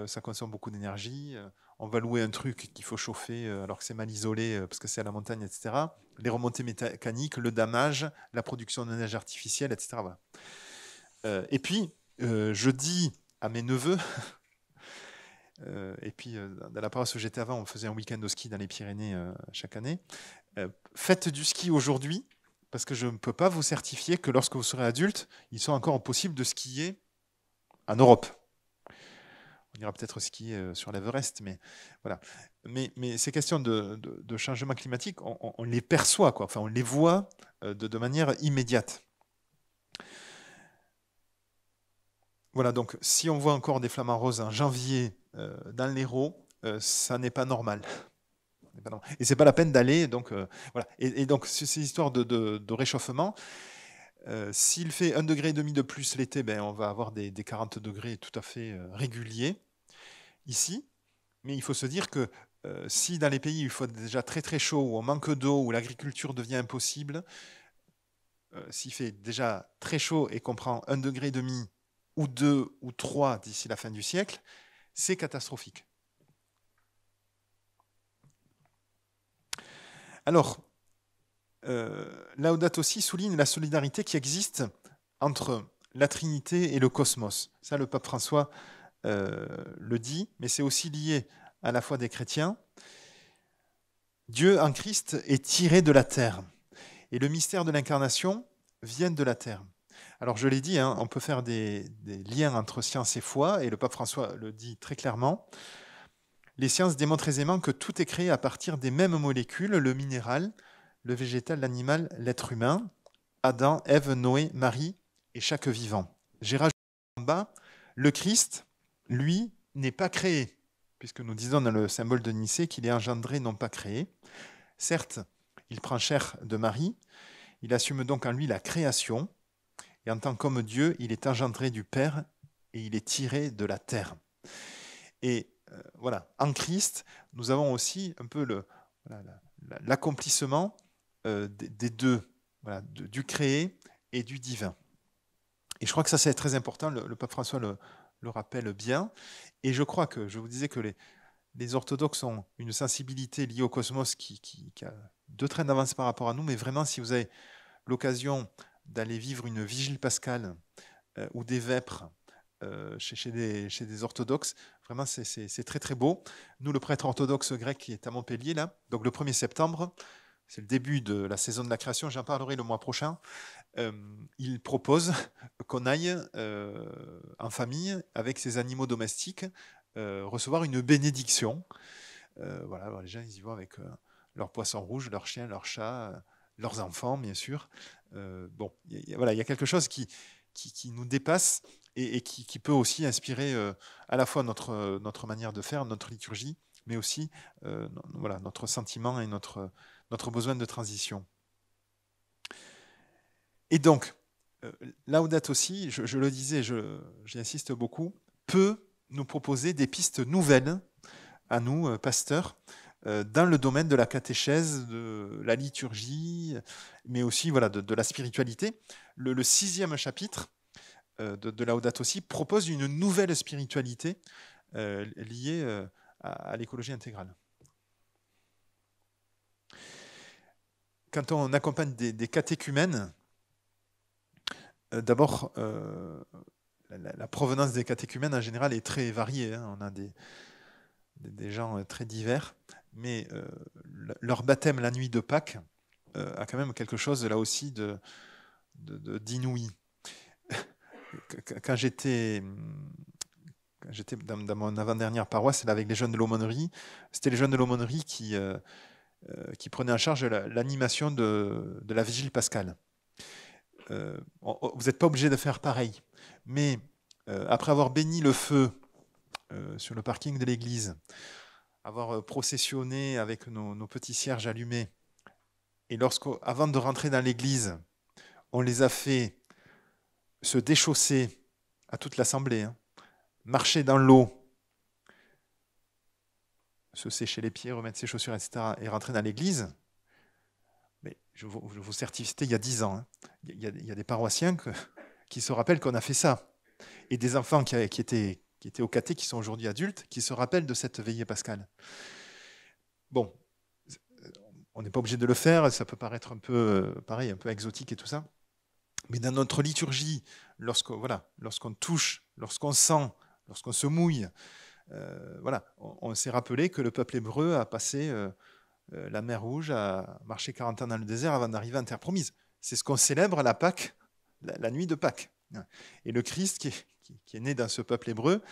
ça consomme beaucoup d'énergie, on va louer un truc qu'il faut chauffer alors que c'est mal isolé, parce que c'est à la montagne, etc. Les remontées mécaniques, le damage, la production de neige artificielle, etc. Voilà. Et puis, je dis à mes neveux, et puis dans la paroisse où j'étais avant, on faisait un week-end de ski dans les Pyrénées chaque année. Faites du ski aujourd'hui, parce que je ne peux pas vous certifier que lorsque vous serez adulte, il soit encore possible de skier en Europe. On ira peut-être skier sur l'Everest, mais voilà. Mais ces questions de changement climatique, on les perçoit, quoi. Enfin, on les voit de manière immédiate. Voilà, donc si on voit encore des flamants roses en janvier dans l'Hérault, ça n'est pas normal. Et c'est pas la peine d'aller. Donc, voilà. Et donc, ces histoires de réchauffement, s'il fait 1,5 degré de plus l'été, on va avoir des 40 degrés tout à fait réguliers ici. Mais il faut se dire que si dans les pays où il faut déjà très très chaud, où on manque d'eau, où l'agriculture devient impossible, s'il fait déjà très chaud et qu'on prend 1,5 degré ou 2 ou 3 d'ici la fin du siècle, c'est catastrophique. Alors, Laudato Si souligne la solidarité qui existe entre la Trinité et le cosmos. Ça, le pape François le dit, mais c'est aussi lié à la foi des chrétiens. Dieu en Christ est tiré de la terre. Et le mystère de l'incarnation vient de la terre. Alors je l'ai dit, on peut faire des liens entre science et foi, et le pape François le dit très clairement. Les sciences démontrent aisément que tout est créé à partir des mêmes molécules, le minéral, le végétal, l'animal, l'être humain, Adam, Ève, Noé, Marie et chaque vivant. J'ai rajouté en bas, le Christ, lui, n'est pas créé, puisque nous disons dans le symbole de Nicée qu'il est engendré, non pas créé. Certes, il prend chair de Marie, il assume donc en lui la création, et en tant qu'homme Dieu, il est engendré du Père et il est tiré de la terre. Et voilà, en Christ, nous avons aussi un peu l'accomplissement des deux, voilà, du créé et du divin. Et je crois que ça, c'est très important, le pape François le rappelle bien. Et je crois que, je vous disais que les orthodoxes ont une sensibilité liée au cosmos qui a 2 trains d'avance par rapport à nous, mais vraiment, si vous avez l'occasion d'aller vivre une vigile pascale ou des vêpres chez des orthodoxes, vraiment c'est très très beau. Nous, le prêtre orthodoxe grec qui est à Montpellier, là, donc le 1er septembre, c'est le début de la saison de la création, j'en parlerai le mois prochain, il propose qu'on aille en famille avec ses animaux domestiques recevoir une bénédiction. Voilà, les gens ils y vont avec leurs poissons rouges, leurs chiens, leurs chats, leurs enfants, bien sûr. Bon, voilà, il y a quelque chose qui nous dépasse et qui peut aussi inspirer à la fois notre manière de faire, notre liturgie, mais aussi voilà, notre sentiment et notre besoin de transition. Et donc, Laudato Si, je le disais, j'y insiste beaucoup, peut nous proposer des pistes nouvelles à nous, pasteurs, dans le domaine de la catéchèse, de la liturgie, mais aussi voilà, de la spiritualité. Le 6e chapitre de Laudato Si propose une nouvelle spiritualité liée à l'écologie intégrale. Quand on accompagne des catéchumènes, d'abord, la provenance des catéchumènes en général est très variée. Hein. On a des gens très divers, mais leur baptême la nuit de Pâques a quand même quelque chose là aussi d'inouï. Quand j'étais dans mon avant-dernière paroisse, avec les jeunes de l'aumônerie, c'était les jeunes de l'aumônerie qui prenaient en charge l'animation de la vigile pascale. Vous n'êtes pas obligé de faire pareil, mais après avoir béni le feu sur le parking de l'église, avoir processionné avec nos petits cierges allumés, et avant de rentrer dans l'église, on les a fait se déchausser à toute l'assemblée, hein, marcher dans l'eau, se sécher les pieds, remettre ses chaussures, etc., et rentrer dans l'église. Mais je vous certifie, c'était il y a 10 ans. Hein. Il y a des paroissiens qui se rappellent qu'on a fait ça. Et des enfants qui étaient au caté, qui sont aujourd'hui adultes, qui se rappellent de cette veillée pascale. Bon, on n'est pas obligé de le faire, ça peut paraître un peu, pareil, un peu exotique et tout ça. Mais dans notre liturgie, lorsqu'on touche, lorsqu'on sent, lorsqu'on se mouille, voilà, on s'est rappelé que le peuple hébreu a passé la mer Rouge, a marché 40 ans dans le désert avant d'arriver en terre promise. C'est ce qu'on célèbre la Pâques, la nuit de Pâques. Et le Christ qui est né dans ce peuple hébreu,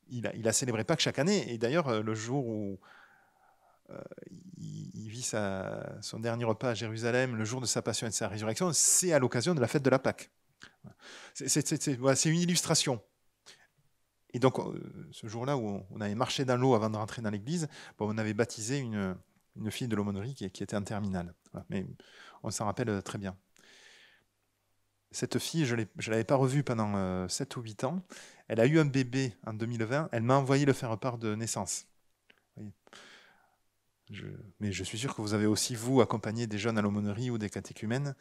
il a célébré Pâques chaque année. Et d'ailleurs, le jour où il vit son dernier repas à Jérusalem, le jour de sa passion et de sa résurrection, c'est à l'occasion de la fête de la Pâques. C'est une illustration. Et donc, ce jour-là où on avait marché dans l'eau avant de rentrer dans l'église, on avait baptisé une fille de l'aumônerie qui était en terminale. Voilà. Mais on s'en rappelle très bien. Cette fille, je ne l'avais pas revue pendant 7 ou 8 ans. Elle a eu un bébé en 2020. Elle m'a envoyé le faire-part de naissance. Oui. Mais je suis sûr que vous avez aussi, vous, accompagné des jeunes à l'aumônerie ou des catéchumènes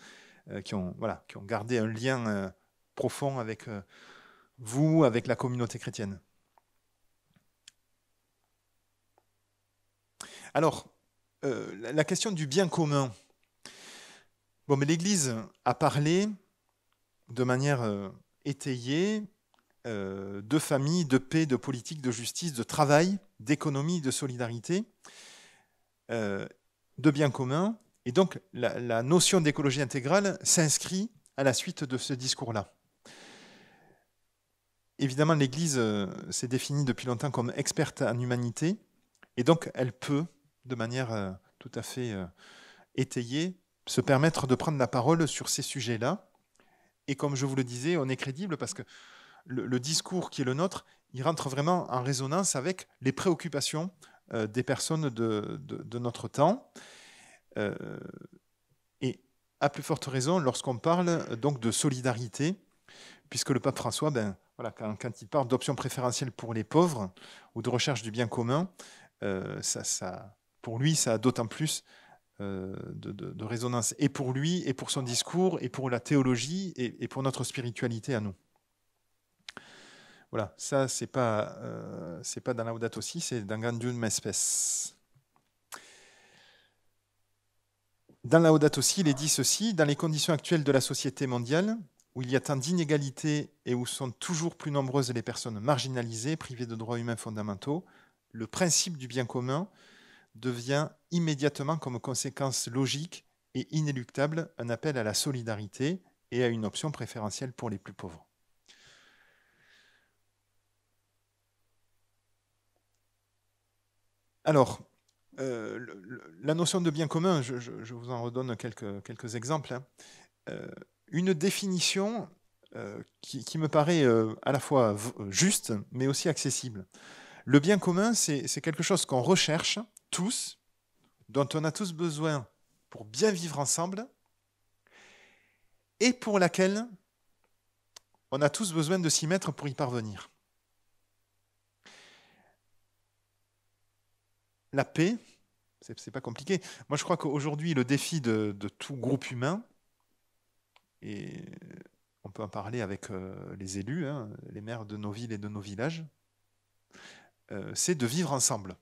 qui ont gardé un lien profond avec vous, avec la communauté chrétienne. Alors, la question du bien commun. Bon, mais l'Église a parlé de manière étayée de famille, de paix, de politique, de justice, de travail, d'économie, de solidarité, de bien commun. Et donc, la notion d'écologie intégrale s'inscrit à la suite de ce discours-là. Évidemment, l'Église s'est définie depuis longtemps comme experte en humanité, et donc elle peut, de manière tout à fait étayée, se permettre de prendre la parole sur ces sujets-là. Et comme je vous le disais, on est crédible parce que le discours qui est le nôtre, il rentre vraiment en résonance avec les préoccupations des personnes de notre temps. Et à plus forte raison, lorsqu'on parle donc de solidarité, puisque le pape François, quand il parle d'options préférentielles pour les pauvres ou de recherche du bien commun, pour lui, ça a d'autant plus de résonance, et pour lui, et pour son discours, et pour la théologie, et pour notre spiritualité à nous. Voilà, ça, c'est pas dans Laudato Si, c'est dans Gaudium et Spes. Dans Laudato Si, il est dit ceci: dans les conditions actuelles de la société mondiale, où il y a tant d'inégalités et où sont toujours plus nombreuses les personnes marginalisées, privées de droits humains fondamentaux, le principe du bien commun devient immédiatement, comme conséquence logique et inéluctable, un appel à la solidarité et à une option préférentielle pour les plus pauvres. Alors, la notion de bien commun, je vous en redonne quelques exemples. Une définition qui me paraît à la fois juste, mais aussi accessible. Le bien commun, c'est quelque chose qu'on recherche tous, dont on a tous besoin pour bien vivre ensemble, et pour laquelle on a tous besoin de s'y mettre pour y parvenir. La paix, c'est pas compliqué. Moi, je crois qu'aujourd'hui, le défi de tout groupe humain, et on peut en parler avec les élus, hein, les maires de nos villes et de nos villages, c'est de vivre ensemble.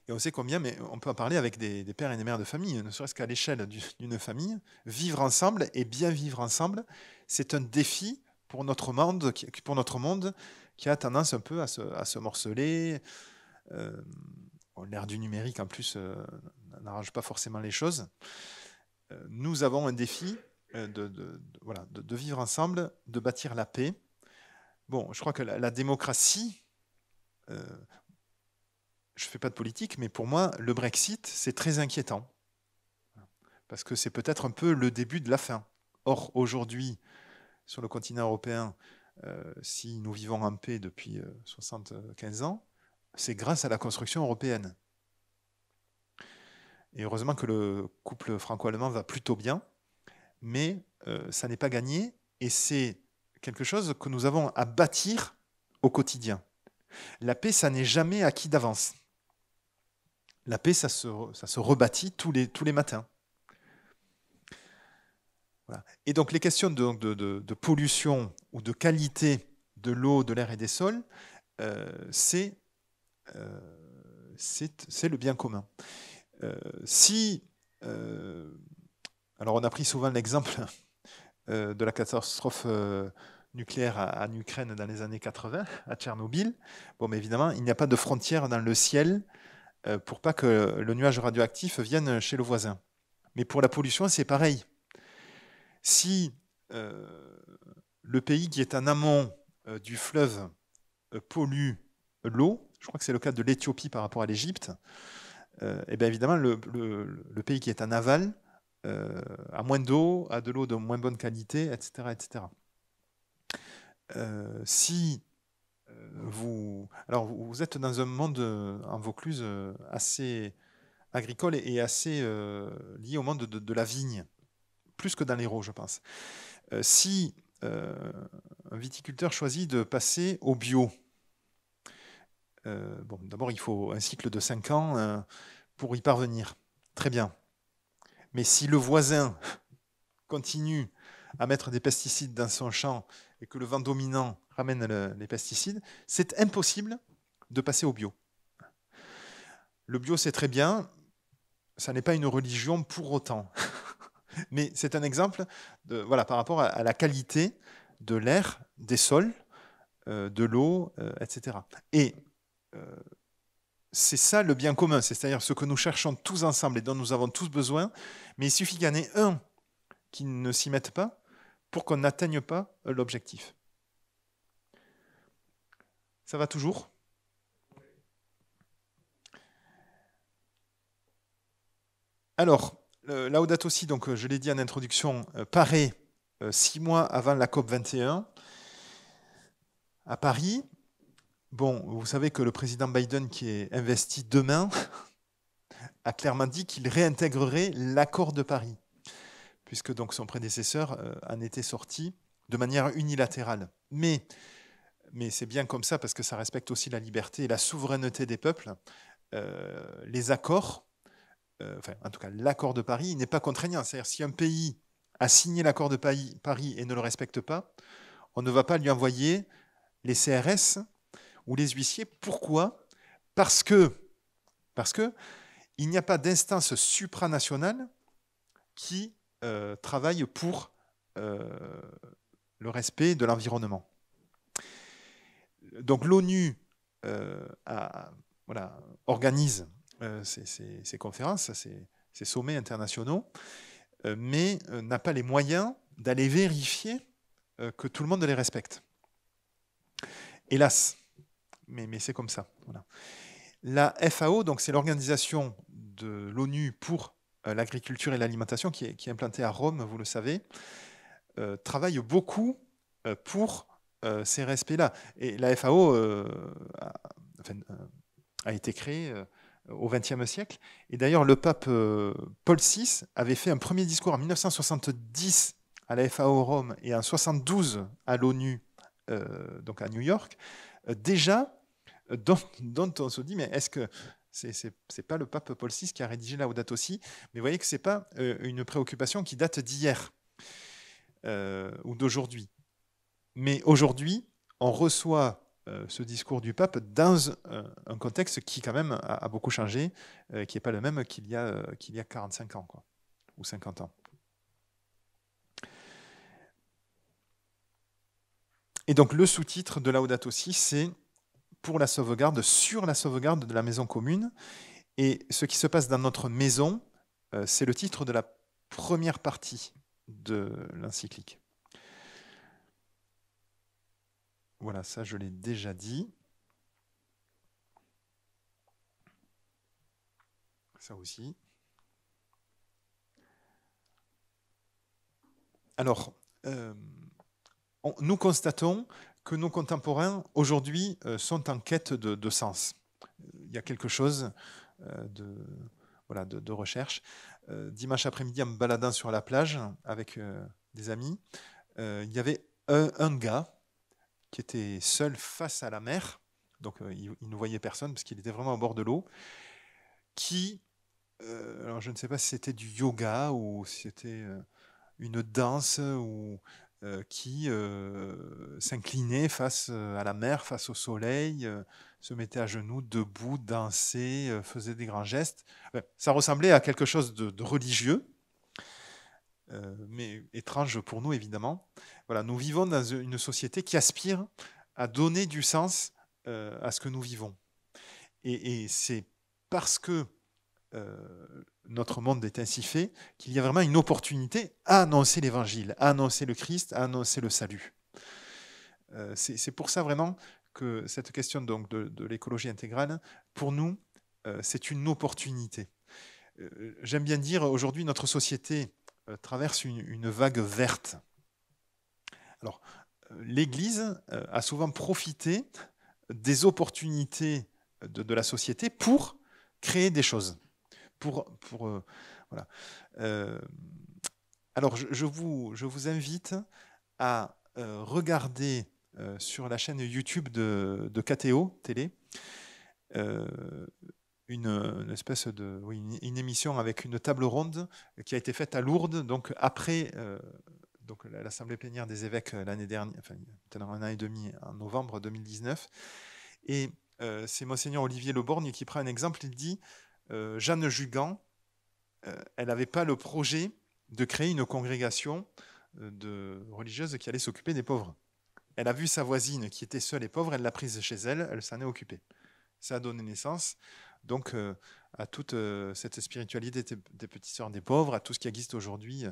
Et on sait combien, mais on peut en parler avec des pères et des mères de famille, ne serait-ce qu'à l'échelle d'une famille. Vivre ensemble et bien vivre ensemble, c'est un défi pour notre monde qui a tendance un peu à se morceler. L'ère du numérique, en plus, n'arrange pas forcément les choses. Nous avons un défi de vivre ensemble, de bâtir la paix. Bon, je crois que la démocratie, je ne fais pas de politique, mais pour moi, le Brexit, c'est très inquiétant. Parce que c'est peut-être un peu le début de la fin. Or, aujourd'hui, sur le continent européen, si nous vivons en paix depuis 75 ans, c'est grâce à la construction européenne. Et heureusement que le couple franco-allemand va plutôt bien, mais ça n'est pas gagné, et c'est quelque chose que nous avons à bâtir au quotidien. La paix, ça n'est jamais acquis d'avance. La paix, ça se rebâtit tous les matins. Voilà. Et donc les questions de pollution ou de qualité de l'eau, de l'air et des sols, c'est le bien commun. Alors on a pris souvent l'exemple de la catastrophe nucléaire en Ukraine dans les années 80, à Tchernobyl. Bon, mais évidemment, il n'y a pas de frontière dans le ciel pour pas que le nuage radioactif vienne chez le voisin. Mais pour la pollution, c'est pareil. Si le pays qui est en amont du fleuve pollue l'eau, je crois que c'est le cas de l'Éthiopie par rapport à l'Égypte, et bien évidemment, le pays qui est en aval a moins d'eau, a de l'eau de moins bonne qualité, etc. etc. Si vous êtes dans un monde en Vaucluse assez agricole et assez lié au monde de la vigne, plus que dans l'Hérault, je pense. Si un viticulteur choisit de passer au bio, d'abord il faut un cycle de 5 ans pour y parvenir. Très bien. Mais si le voisin continue à mettre des pesticides dans son champ et que le vent dominant ramène les pesticides, c'est impossible de passer au bio. Le bio, c'est très bien, ça n'est pas une religion pour autant. Mais c'est un exemple par rapport à la qualité de l'air, des sols, de l'eau, etc. Et c'est ça le bien commun, c'est-à-dire ce que nous cherchons tous ensemble et dont nous avons tous besoin, mais il suffit qu'il y en ait un qui ne s'y mette pas pour qu'on n'atteigne pas l'objectif. Ça va toujours ? Alors, Laudato Si, donc je l'ai dit en introduction, paraît 6 mois avant la COP 21 à Paris. Bon, vous savez que le président Biden, qui est investi demain, a clairement dit qu'il réintégrerait l'accord de Paris, puisque donc son prédécesseur en était sorti de manière unilatérale. Mais c'est bien comme ça, parce que ça respecte aussi la liberté et la souveraineté des peuples. Les accords, en tout cas l'accord de Paris, n'est pas contraignant. C'est-à-dire si un pays a signé l'accord de Paris et ne le respecte pas, on ne va pas lui envoyer les CRS ou les huissiers. Pourquoi ? Parce que il n'y a pas d'instance supranationale qui travaille pour le respect de l'environnement. Donc l'ONU organise ces conférences, ces sommets internationaux, mais n'a pas les moyens d'aller vérifier que tout le monde les respecte. Hélas, mais c'est comme ça. Voilà. La FAO, donc c'est l'organisation de l'ONU pour l'agriculture et l'alimentation, qui est implantée à Rome, vous le savez, travaille beaucoup pour ces respects-là. Et la FAO a été créée au XXe siècle. Et d'ailleurs, le pape Paul VI avait fait un premier discours en 1970 à la FAO Rome et en 1972 à l'ONU, donc à New York, déjà, dont on se dit, mais est-ce que c'est pas le pape Paul VI qui a rédigé Laudato Si? Mais vous voyez que c'est pas une préoccupation qui date d'hier ou d'aujourd'hui. Mais aujourd'hui, on reçoit ce discours du pape dans un contexte qui quand même a beaucoup changé, qui n'est pas le même qu'il y a 45 ans, quoi, ou 50 ans. Et donc le sous-titre de Laudato Si, c'est pour la sauvegarde, sur la sauvegarde de la maison commune. Et ce qui se passe dans notre maison, c'est le titre de la première partie de l'encyclique. Voilà, ça je l'ai déjà dit. Ça aussi. Alors, nous constatons que nos contemporains, aujourd'hui, sont en quête de sens. Il y a quelque chose de recherche. Dimanche après-midi, en me baladant sur la plage avec des amis, il y avait un gars qui était seul face à la mer, donc il ne voyait personne parce qu'il était vraiment au bord de l'eau, qui, alors je ne sais pas si c'était du yoga ou si c'était une danse ou qui s'inclinait face à la mer, face au soleil, se mettait à genoux, debout, dansait, faisait des grands gestes. Ça ressemblait à quelque chose de religieux, mais étrange pour nous, évidemment. Voilà, nous vivons dans une société qui aspire à donner du sens à ce que nous vivons. Et c'est parce que notre monde est ainsi fait qu'il y a vraiment une opportunité à annoncer l'évangile, à annoncer le Christ, à annoncer le salut. C'est pour ça vraiment que cette question donc, de l'écologie intégrale, pour nous, c'est une opportunité. J'aime bien dire, aujourd'hui, notre société traverse une vague verte. Alors, l'Église a souvent profité des opportunités de la société pour créer des choses. Voilà. Alors, je vous invite à regarder sur la chaîne YouTube de KTO Télé une espèce de une émission avec une table ronde qui a été faite à Lourdes, donc après donc l'Assemblée plénière des évêques l'année dernière, enfin peut-être un an et demi, en novembre 2019. Et c'est Monseigneur Olivier Leborgne qui prend un exemple. Il dit Jeanne Jugan, elle n'avait pas le projet de créer une congrégation de religieuses qui allait s'occuper des pauvres. Elle a vu sa voisine qui était seule et pauvre, elle l'a prise chez elle, elle s'en est occupée. Ça a donné naissance donc à toute cette spiritualité des petites sœurs des pauvres, à tout ce qui existe aujourd'hui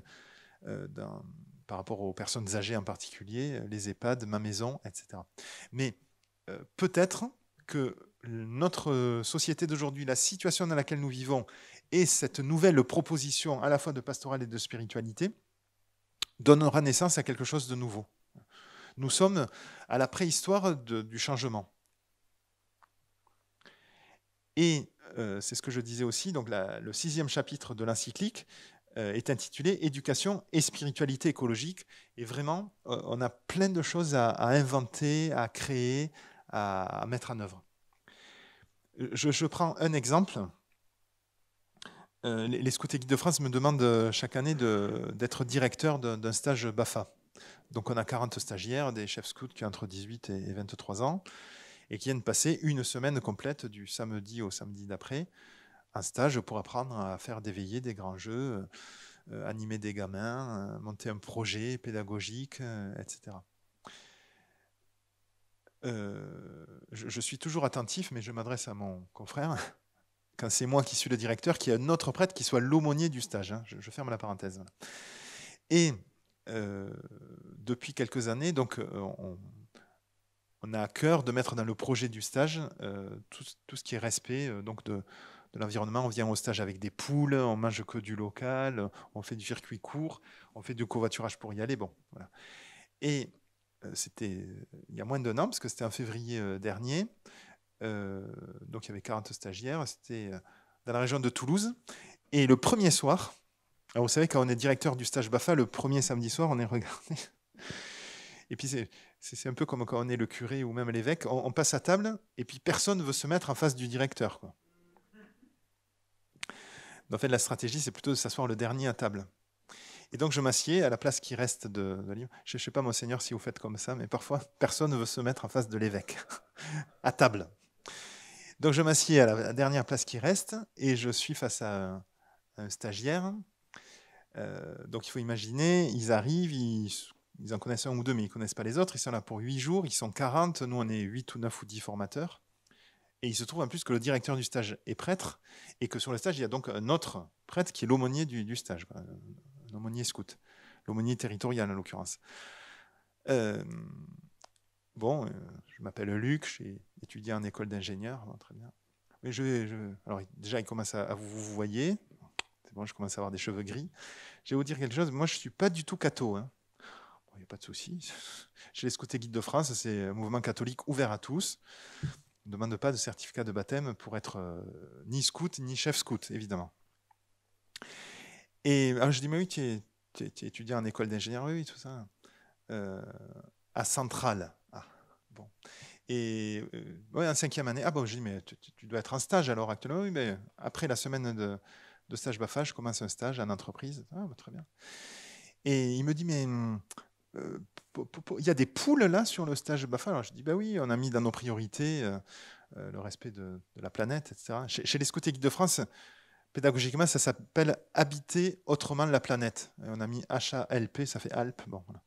par rapport aux personnes âgées en particulier, les EHPAD, ma maison, etc. Mais peut-être que notre société d'aujourd'hui, la situation dans laquelle nous vivons, et cette nouvelle proposition à la fois de pastorale et de spiritualité donnera naissance à quelque chose de nouveau. Nous sommes à la préhistoire du changement. Et c'est ce que je disais aussi, donc le 6e chapitre de l'encyclique est intitulé « Éducation et spiritualité écologique ». Et vraiment, on a plein de choses à inventer, à créer, à mettre en œuvre. Je prends un exemple. Les Scouts et Guides de France me demandent chaque année d'être directeur d'un stage BAFA. Donc on a 40 stagiaires, des chefs scouts qui ont entre 18 et 23 ans, et qui viennent passer une semaine complète du samedi au samedi d'après un stage pour apprendre à faire des veillées, des grands jeux, animer des gamins, monter un projet pédagogique, etc. Je suis toujours attentif, mais je m'adresse à mon confrère, quand c'est moi qui suis le directeur, qu'il y ait un autre prêtre qui soit l'aumônier du stage. Hein. Je ferme la parenthèse. Et depuis quelques années, donc, on a à cœur de mettre dans le projet du stage tout ce qui est respect donc de l'environnement. On vient au stage avec des poules, on mange que du local, on fait du circuit court, on fait du covoiturage pour y aller. Bon, voilà. Et c'était il y a moins d'un an, parce que c'était en février dernier. Donc il y avait 40 stagiaires. C'était dans la région de Toulouse. Et le premier soir, alors vous savez, quand on est directeur du stage BAFA, le premier samedi soir, on est regardé. Et puis c'est un peu comme quand on est le curé ou même l'évêque, on passe à table et puis personne ne veut se mettre en face du directeur, quoi. En fait, la stratégie, c'est plutôt de s'asseoir le dernier à table. Et donc je m'assieds à la place qui reste de livre. Je ne sais pas, monseigneur, si vous faites comme ça, mais parfois, personne ne veut se mettre en face de l'évêque, à table. Donc je m'assieds à la dernière place qui reste et je suis face à un stagiaire. Donc il faut imaginer, ils arrivent, ils en connaissent un ou deux, mais ils ne connaissent pas les autres. Ils sont là pour 8 jours, ils sont 40, nous on est 8 ou 9 ou 10 formateurs. Et il se trouve en plus que le directeur du stage est prêtre, et que sur le stage, il y a donc un autre prêtre qui est l'aumônier du stage, quoi, un aumônier scout, l'aumônier territorial en l'occurrence. Bon, je m'appelle Luc, j'ai étudié en école d'ingénieur, bon, très bien. Mais alors déjà, il commence à vous voyez, c'est bon, je commence à avoir des cheveux gris. Je vais vous dire quelque chose, moi je ne suis pas du tout catho. Hein. Bon, il n'y a pas de souci. Chez les Scouts et Guides de France, c'est un mouvement catholique ouvert à tous. On ne demande pas de certificat de baptême pour être ni scout ni chef scout, évidemment. Et alors je dis, mais oui, tu es étudié en école d'ingénieur, oui, tout ça. À Centrale. Ah, bon. Et ouais, en 5e année. Ah bon, je dis, mais tu dois être en stage alors actuellement. Oui, mais après la semaine de stage BAFA, je commence un stage en entreprise. Ah, bah, très bien. Et il me dit, mais il y a des poules là sur le stage BAFA. Alors je dis, bah oui, on a mis dans nos priorités le respect de la planète, etc. Chez les Scouts et Guides de France, pédagogiquement, ça s'appelle habiter autrement la planète. Et on a mis HALP, ça fait Alpes. Bon, voilà.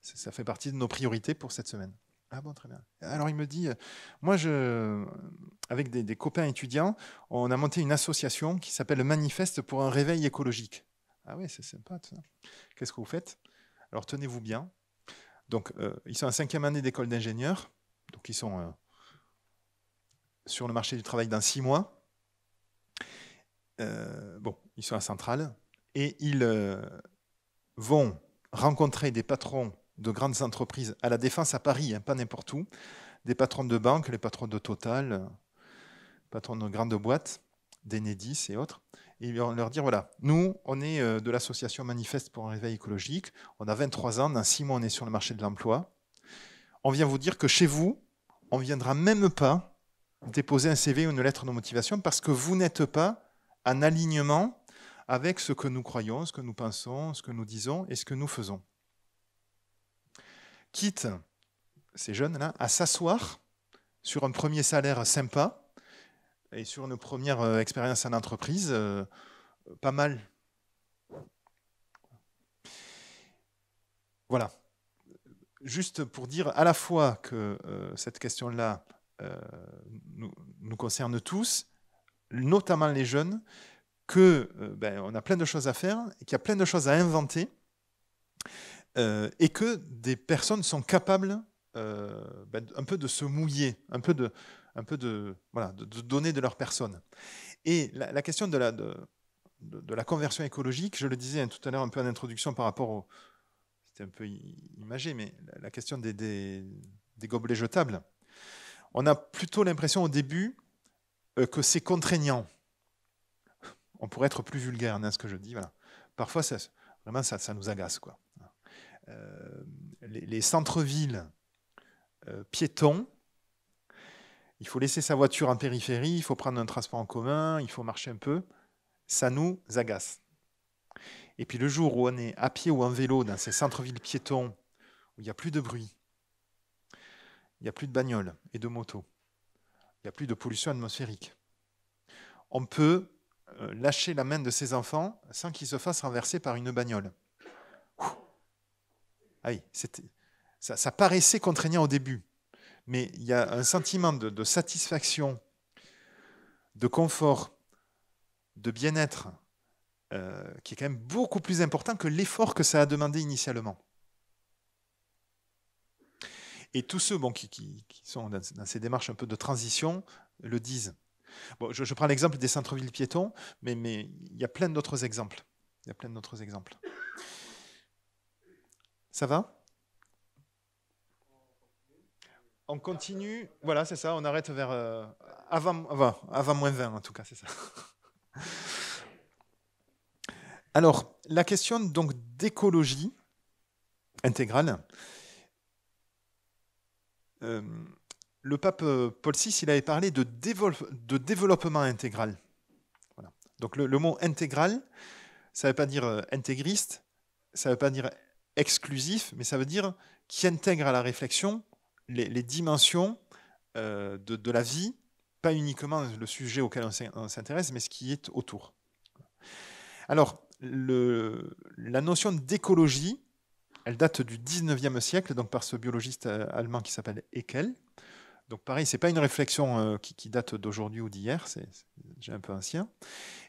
Ça fait partie de nos priorités pour cette semaine. Ah bon, très bien. Alors il me dit, moi, avec des copains étudiants, on a monté une association qui s'appelle le Manifeste pour un réveil écologique. Ah oui, c'est sympa tout ça. Qu'est-ce que vous faites? Alors tenez-vous bien. Donc ils sont en 5e année d'école d'ingénieur, donc ils sont sur le marché du travail dans 6 mois. Bon, ils sont à Centrale et ils vont rencontrer des patrons de grandes entreprises à la Défense à Paris, hein, pas n'importe où, des patrons de banque, les patrons de Total, patrons de grandes boîtes, d'Enedis et autres, et ils vont leur dire, voilà, nous, on est de l'association Manifeste pour un réveil écologique, on a 23 ans, dans 6 mois, on est sur le marché de l'emploi, on vient vous dire que chez vous, on ne viendra même pas déposer un CV ou une lettre de motivation parce que vous n'êtes pas en alignement avec ce que nous croyons, ce que nous pensons, ce que nous disons et ce que nous faisons. Quitte ces jeunes-là à s'asseoir sur un premier salaire sympa et sur une première expérience en entreprise, pas mal. Voilà. Juste pour dire à la fois que cette question-là nous concerne tous, notamment les jeunes, qu'on a plein de choses à faire, qu'il y a plein de choses à inventer, et que des personnes sont capables un peu de se mouiller, un peu de donner de leur personne. Et la question de la conversion écologique, je le disais tout à l'heure un peu en introduction par rapport au... C'était un peu imagé, mais la question des gobelets jetables, on a plutôt l'impression au début que c'est contraignant. On pourrait être plus vulgaire dans ce que je dis. Voilà. Parfois, vraiment, ça nous agace, quoi. Les centres-villes piétons, il faut laisser sa voiture en périphérie, il faut prendre un transport en commun, il faut marcher un peu. Ça nous agace. Et puis le jour où on est à pied ou en vélo dans ces centres-villes piétons, où il n'y a plus de bruit, il n'y a plus de bagnoles et de motos, il n'y a plus de pollution atmosphérique, on peut lâcher la main de ses enfants sans qu'ils se fassent renverser par une bagnole. Aïe, ça paraissait contraignant au début, mais il y a un sentiment de satisfaction, de confort, de bien-être qui est quand même beaucoup plus important que l'effort que ça a demandé initialement. Et tous ceux qui sont dans ces démarches un peu de transition le disent. Bon, je prends l'exemple des centres-villes piétons, mais il y a plein d'autres exemples. Il y a plein d'autres exemples. Ça va? On continue. Voilà, c'est ça. On arrête vers avant moins 20, en tout cas, c'est ça. Alors, la question donc d'écologie intégrale. Le pape Paul VI, il avait parlé de développement intégral. Voilà. Donc le mot intégral, ça ne veut pas dire intégriste, ça ne veut pas dire exclusif, mais ça veut dire qui intègre à la réflexion les dimensions de la vie, pas uniquement le sujet auquel on s'intéresse, mais ce qui est autour. Alors, la notion d'écologie, elle date du 19e siècle, donc par ce biologiste allemand qui s'appelle Haeckel. Donc pareil, ce n'est pas une réflexion qui date d'aujourd'hui ou d'hier, c'est déjà un peu ancien.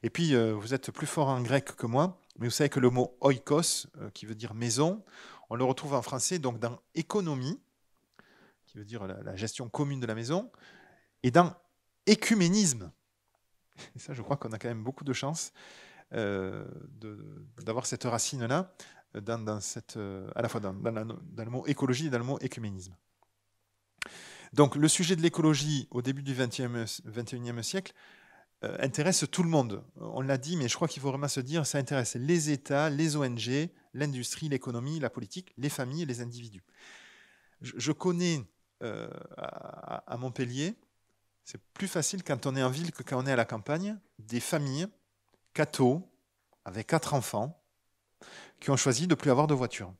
Et puis, vous êtes plus fort en grec que moi, mais vous savez que le mot oikos, qui veut dire maison, on le retrouve en français donc dans économie, qui veut dire la gestion commune de la maison, et dans écuménisme. Et ça, je crois qu'on a quand même beaucoup de chance d'avoir cette racine-là, à la fois dans le mot écologie et dans le mot écuménisme. Donc le sujet de l'écologie au début du XXIe siècle intéresse tout le monde. On l'a dit, mais je crois qu'il faut vraiment se dire, ça intéresse les États, les ONG, l'industrie, l'économie, la politique, les familles et les individus. Je connais à Montpellier, c'est plus facile quand on est en ville que quand on est à la campagne, des familles cathos avec 4 enfants qui ont choisi de ne plus avoir de voiture.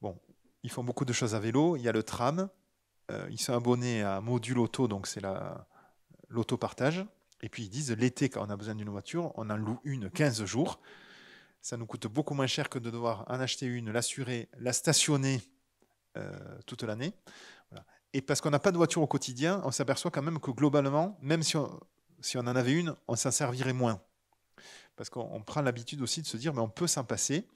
Bon, ils font beaucoup de choses à vélo. Il y a le tram. Ils sont abonnés à Module Auto, donc c'est l'autopartage. Et puis ils disent, l'été, quand on a besoin d'une voiture, on en loue une 15 jours. Ça nous coûte beaucoup moins cher que de devoir en acheter une, l'assurer, la stationner toute l'année. Voilà. Et parce qu'on n'a pas de voiture au quotidien, on s'aperçoit quand même que globalement, même si on en avait une, on s'en servirait moins. Parce qu'on prend l'habitude aussi de se dire, mais on peut s'en passer.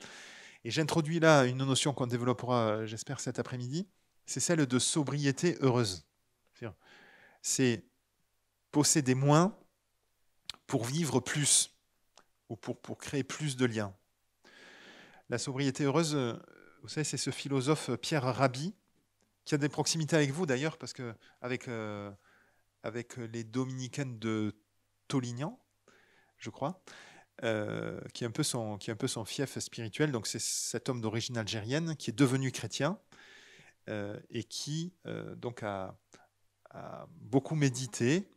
Et j'introduis là une notion qu'on développera, j'espère, cet après-midi, c'est celle de sobriété heureuse. C'est posséder moins pour vivre plus, ou pour créer plus de liens. La sobriété heureuse, vous savez, c'est ce philosophe Pierre Rabhi, qui a des proximités avec vous d'ailleurs, parce que avec les dominicaines de Tolignan, je crois, qui est un peu son fief spirituel. Donc c'est cet homme d'origine algérienne qui est devenu chrétien et qui donc a beaucoup médité.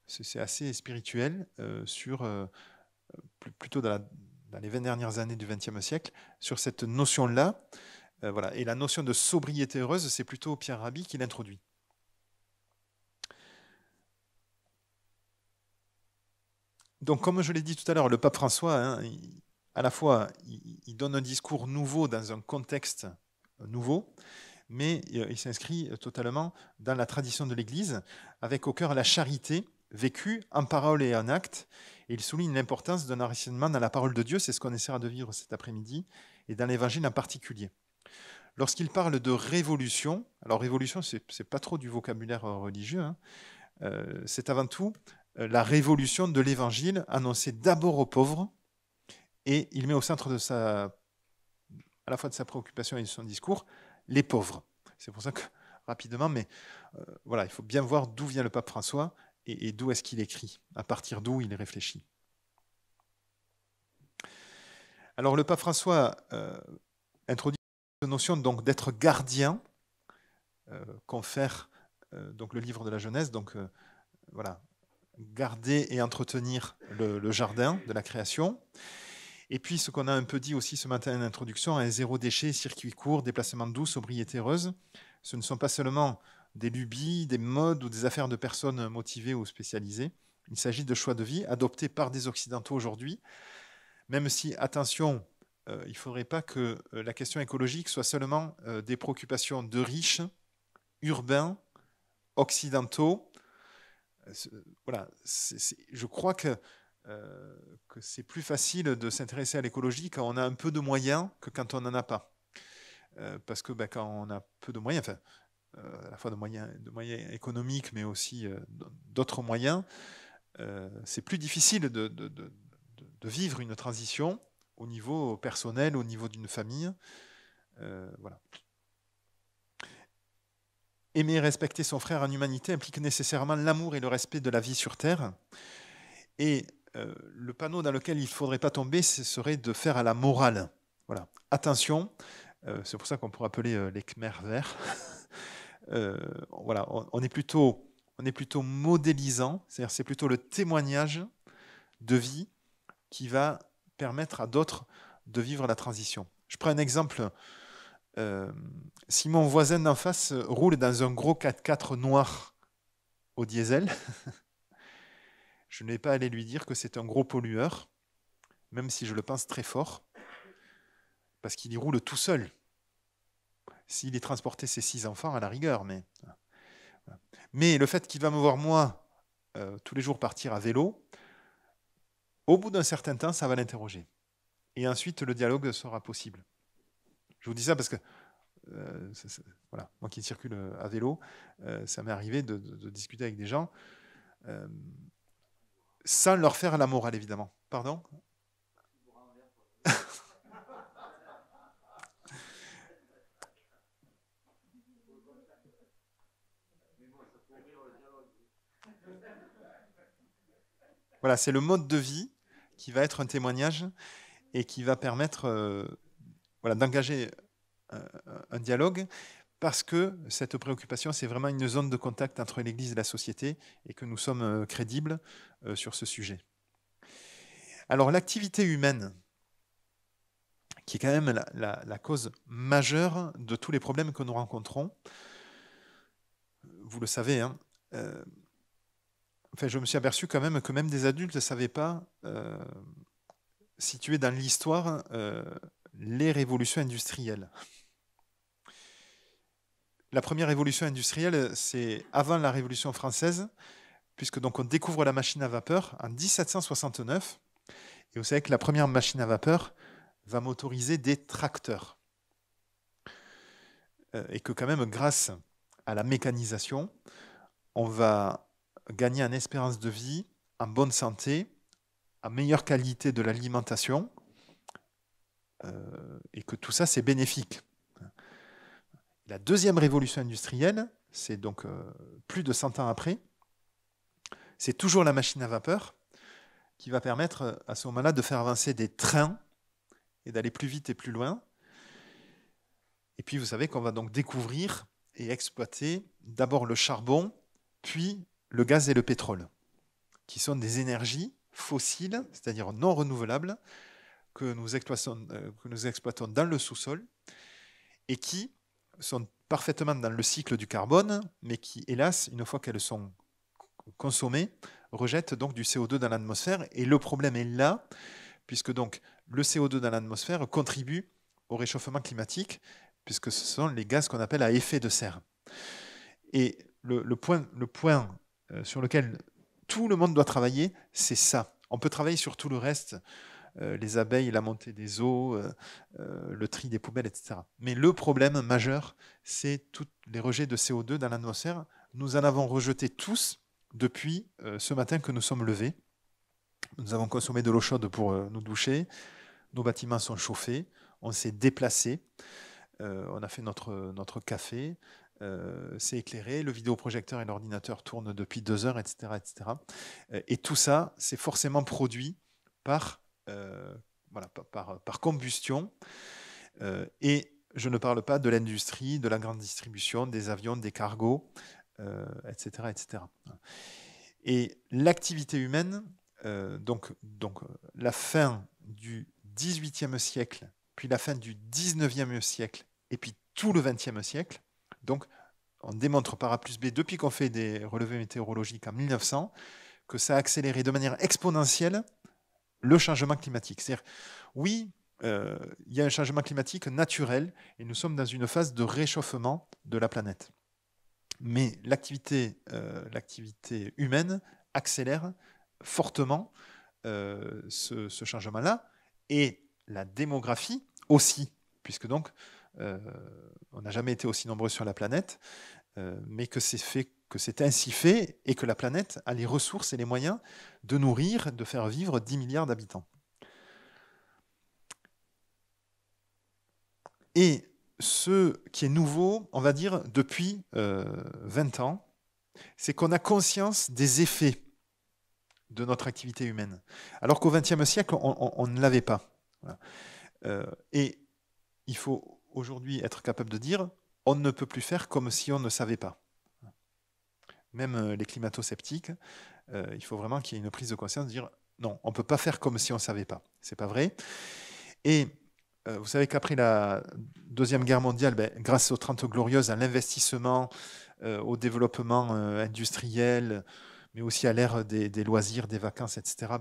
C'est assez spirituel sur plutôt dans les 20 dernières années du XXe siècle sur cette notion-là. Voilà. Et la notion de sobriété heureuse, c'est plutôt Pierre Rabhi qui l'introduit. Donc, comme je l'ai dit tout à l'heure, le pape François, à la fois, il donne un discours nouveau dans un contexte nouveau, mais il s'inscrit totalement dans la tradition de l'Église, avec au cœur la charité vécue en parole et en acte. Et il souligne l'importance d'un enracinement dans la parole de Dieu, c'est ce qu'on essaiera de vivre cet après-midi, et dans l'Évangile en particulier. Lorsqu'il parle de révolution, alors révolution, c'est pas trop du vocabulaire religieux, c'est avant tout la révolution de l'Évangile annoncée d'abord aux pauvres, et il met au centre à la fois de sa préoccupation et de son discours, les pauvres. C'est pour ça que, rapidement, mais voilà, il faut bien voir d'où vient le pape François et d'où est-ce qu'il écrit, à partir d'où il réfléchit. Alors le pape François introduit la notion donc d'être gardien, confère donc le livre de la Genèse, donc voilà, garder et entretenir le jardin de la création. Et puis, ce qu'on a un peu dit aussi ce matin en introduction, un zéro déchet, circuit court, déplacement doux, sobriété heureuse, ce ne sont pas seulement des lubies, des modes ou des affaires de personnes motivées ou spécialisées, Il s'agit de choix de vie adoptés par des Occidentaux aujourd'hui, même si, attention, il ne faudrait pas que la question écologique soit seulement des préoccupations de riches, urbains, occidentaux. Voilà, je crois que c'est plus facile de s'intéresser à l'écologie quand on a un peu de moyens que quand on n'en a pas. Parce que quand on a peu de moyens, enfin, à la fois de moyens économiques, mais aussi d'autres moyens, c'est plus difficile de vivre une transition au niveau personnel, au niveau d'une famille. Voilà. Aimer et respecter son frère en humanité implique nécessairement l'amour et le respect de la vie sur Terre. Et le panneau dans lequel il ne faudrait pas tomber, ce serait de faire à la morale. Voilà. Attention, c'est pour ça qu'on pourrait appeler les Khmers verts. Voilà, on est plutôt modélisant, c'est-à-dire c'est plutôt le témoignage de vie qui va permettre à d'autres de vivre la transition. Je prends un exemple. Si mon voisin d'en face roule dans un gros 4x4 noir au diesel, je ne vais pas aller lui dire que c'est un gros pollueur, même si je le pense très fort, parce qu'il y roule tout seul. S'il est transporté ses 6 enfants, à la rigueur. Mais le fait qu'il va me voir, moi, tous les jours partir à vélo, au bout d'un certain temps, ça va l'interroger. Et ensuite, le dialogue sera possible. Je vous dis ça parce que, voilà, moi qui circule à vélo, ça m'est arrivé de discuter avec des gens sans leur faire la morale, évidemment. Pardon ? Voilà, c'est le mode de vie qui va être un témoignage et qui va permettre voilà, d'engager un dialogue parce que cette préoccupation, c'est vraiment une zone de contact entre l'Église et la société et que nous sommes crédibles sur ce sujet. Alors, l'activité humaine, qui est quand même la cause majeure de tous les problèmes que nous rencontrons, vous le savez, hein, enfin, je me suis aperçu quand même que même des adultes ne savaient pas situer dans l'histoire les révolutions industrielles. La première révolution industrielle, c'est avant la Révolution française, puisque donc on découvre la machine à vapeur en 1769. Et vous savez que la première machine à vapeur va motoriser des tracteurs. Et que quand même, grâce à la mécanisation, on va gagner en espérance de vie, en bonne santé, en meilleure qualité de l'alimentation, et que tout ça, c'est bénéfique. La deuxième révolution industrielle, c'est donc plus de 100 ans après, c'est toujours la machine à vapeur qui va permettre à ce moment-là de faire avancer des trains et d'aller plus vite et plus loin. Et puis vous savez qu'on va donc découvrir et exploiter d'abord le charbon, puis le gaz et le pétrole, qui sont des énergies fossiles, c'est-à-dire non renouvelables, que nous exploitons dans le sous-sol et qui sont parfaitement dans le cycle du carbone, mais qui, hélas, une fois qu'elles sont consommées, rejettent donc du CO2 dans l'atmosphère. Et le problème est là, puisque donc le CO2 dans l'atmosphère contribue au réchauffement climatique, puisque ce sont les gaz qu'on appelle à effet de serre. Et le point sur lequel tout le monde doit travailler, c'est ça. On peut travailler sur tout le reste, les abeilles, la montée des eaux, le tri des poubelles, etc. Mais le problème majeur, c'est tous les rejets de CO2 dans l'atmosphère. Nous en avons rejeté tous depuis ce matin que nous sommes levés. Nous avons consommé de l'eau chaude pour nous doucher. Nos bâtiments sont chauffés. On s'est déplacé. On a fait notre café. C'est éclairé. Le vidéoprojecteur et l'ordinateur tournent depuis 2 heures, etc., etc. Et tout ça, c'est forcément produit par combustion. Et je ne parle pas de l'industrie, de la grande distribution, des avions, des cargos, etc., etc. Et l'activité humaine, donc la fin du XVIIIe siècle, puis la fin du XIXe siècle, et puis tout le XXe siècle, donc on démontre par A plus B, depuis qu'on fait des relevés météorologiques en 1900, que ça a accéléré de manière exponentielle le changement climatique. C'est-à-dire, oui, il y a un changement climatique naturel et nous sommes dans une phase de réchauffement de la planète. Mais l'activité humaine accélère fortement ce changement-là, et la démographie aussi, puisque donc on n'a jamais été aussi nombreux sur la planète, mais que c'est ainsi fait, et que la planète a les ressources et les moyens de nourrir, de faire vivre 10 milliards d'habitants. Et ce qui est nouveau, on va dire, depuis 20 ans, c'est qu'on a conscience des effets de notre activité humaine. Alors qu'au XXe siècle, on ne l'avait pas. Voilà. Et il faut aujourd'hui être capable de dire, on ne peut plus faire comme si on ne savait pas. Même les climato-sceptiques, il faut vraiment qu'il y ait une prise de conscience de dire, non, on ne peut pas faire comme si on ne savait pas. C'est pas vrai. Et vous savez qu'après la Deuxième Guerre mondiale, grâce aux 30 Glorieuses, à l'investissement, au développement industriel, mais aussi à l'ère des loisirs, des vacances, etc.,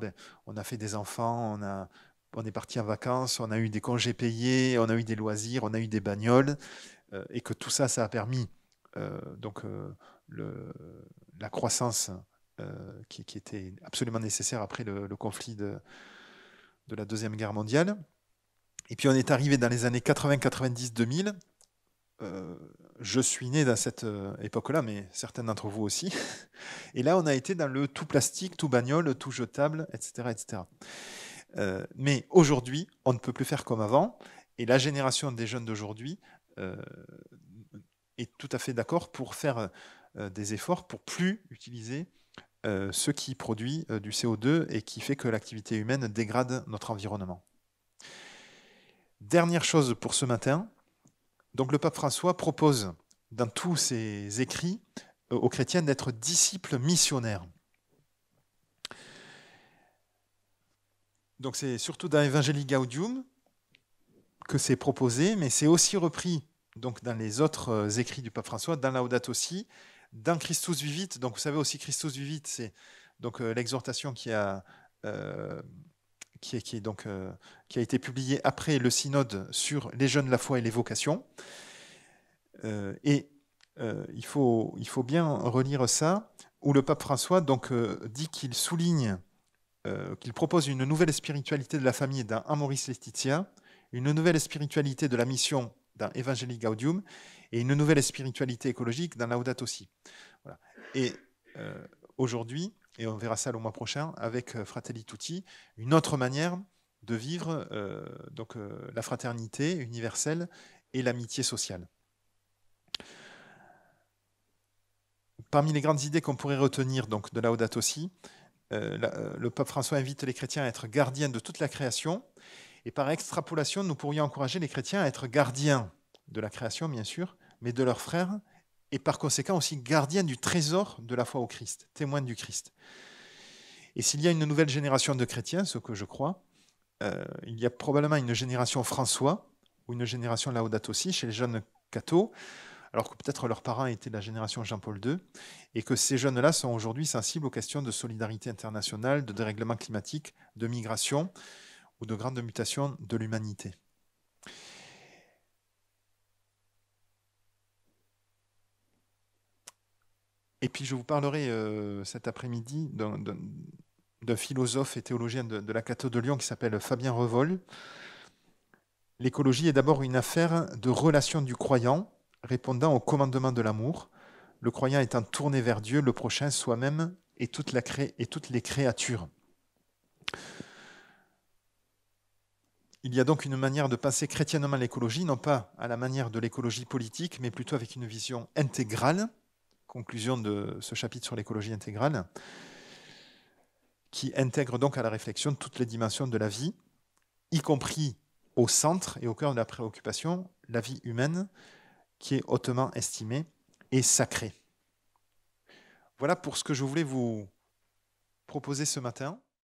on a fait des enfants, on est parti en vacances, on a eu des congés payés, on a eu des loisirs, on a eu des bagnoles, et que tout ça, ça a permis la croissance qui était absolument nécessaire après le conflit de la Deuxième Guerre mondiale. Et puis on est arrivé dans les années 80, 90, 2000. Je suis né dans cette époque-là, mais certains d'entre vous aussi. Et là, on a été dans le tout plastique, tout bagnole, tout jetable, etc. etc. Mais aujourd'hui, on ne peut plus faire comme avant. Et la génération des jeunes d'aujourd'hui est tout à fait d'accord pour faire des efforts pour plus utiliser ce qui produit du CO2 et qui fait que l'activité humaine dégrade notre environnement. Dernière chose pour ce matin, donc le pape François propose dans tous ses écrits aux chrétiens d'être disciples missionnaires. Donc c'est surtout dans Evangelii Gaudium que c'est proposé, mais c'est aussi repris donc dans les autres écrits du pape François, dans Laudato Si, dans Christus Vivit. Donc vous savez aussi Christus Vivit, c'est donc l'exhortation qui a été publié après le synode sur les jeunes, la foi et les vocations. Il faut bien relire ça, où le pape François dit qu'il souligne, qu'il propose une nouvelle spiritualité de la famille dans Amoris Laetitia, une nouvelle spiritualité de la mission dans Evangelii Gaudium, et une nouvelle spiritualité écologique dans Laudato Si. Voilà. Et aujourd'hui, et on verra ça le mois prochain, avec Fratelli Tutti, une autre manière de vivre la fraternité universelle et l'amitié sociale. Parmi les grandes idées qu'on pourrait retenir donc, de Laudato Si, le pape François invite les chrétiens à être gardiens de toute la création, et par extrapolation, nous pourrions encourager les chrétiens à être gardiens de la création, bien sûr, mais de leurs frères, et par conséquent aussi gardiens du trésor de la foi au Christ, témoins du Christ. Et s'il y a une nouvelle génération de chrétiens, ce que je crois, il y a probablement une génération François ou une génération Laudato Si chez les jeunes cathos, alors que peut-être leurs parents étaient de la génération Jean-Paul II, et que ces jeunes-là sont aujourd'hui sensibles aux questions de solidarité internationale, de dérèglement climatique, de migration ou de grandes mutations de l'humanité. Et puis je vous parlerai cet après-midi d'un philosophe et théologien de la Catho de Lyon qui s'appelle Fabien Revol. L'écologie est d'abord une affaire de relation du croyant répondant au commandement de l'amour, le croyant étant tourné vers Dieu, le prochain, soi-même et toutes les créatures. Il y a donc une manière de penser chrétiennement l'écologie, non pas à la manière de l'écologie politique, mais plutôt avec une vision intégrale, conclusion de ce chapitre sur l'écologie intégrale, qui intègre donc à la réflexion toutes les dimensions de la vie, y compris au centre et au cœur de la préoccupation, la vie humaine, qui est hautement estimée et sacrée. Voilà pour ce que je voulais vous proposer ce matin.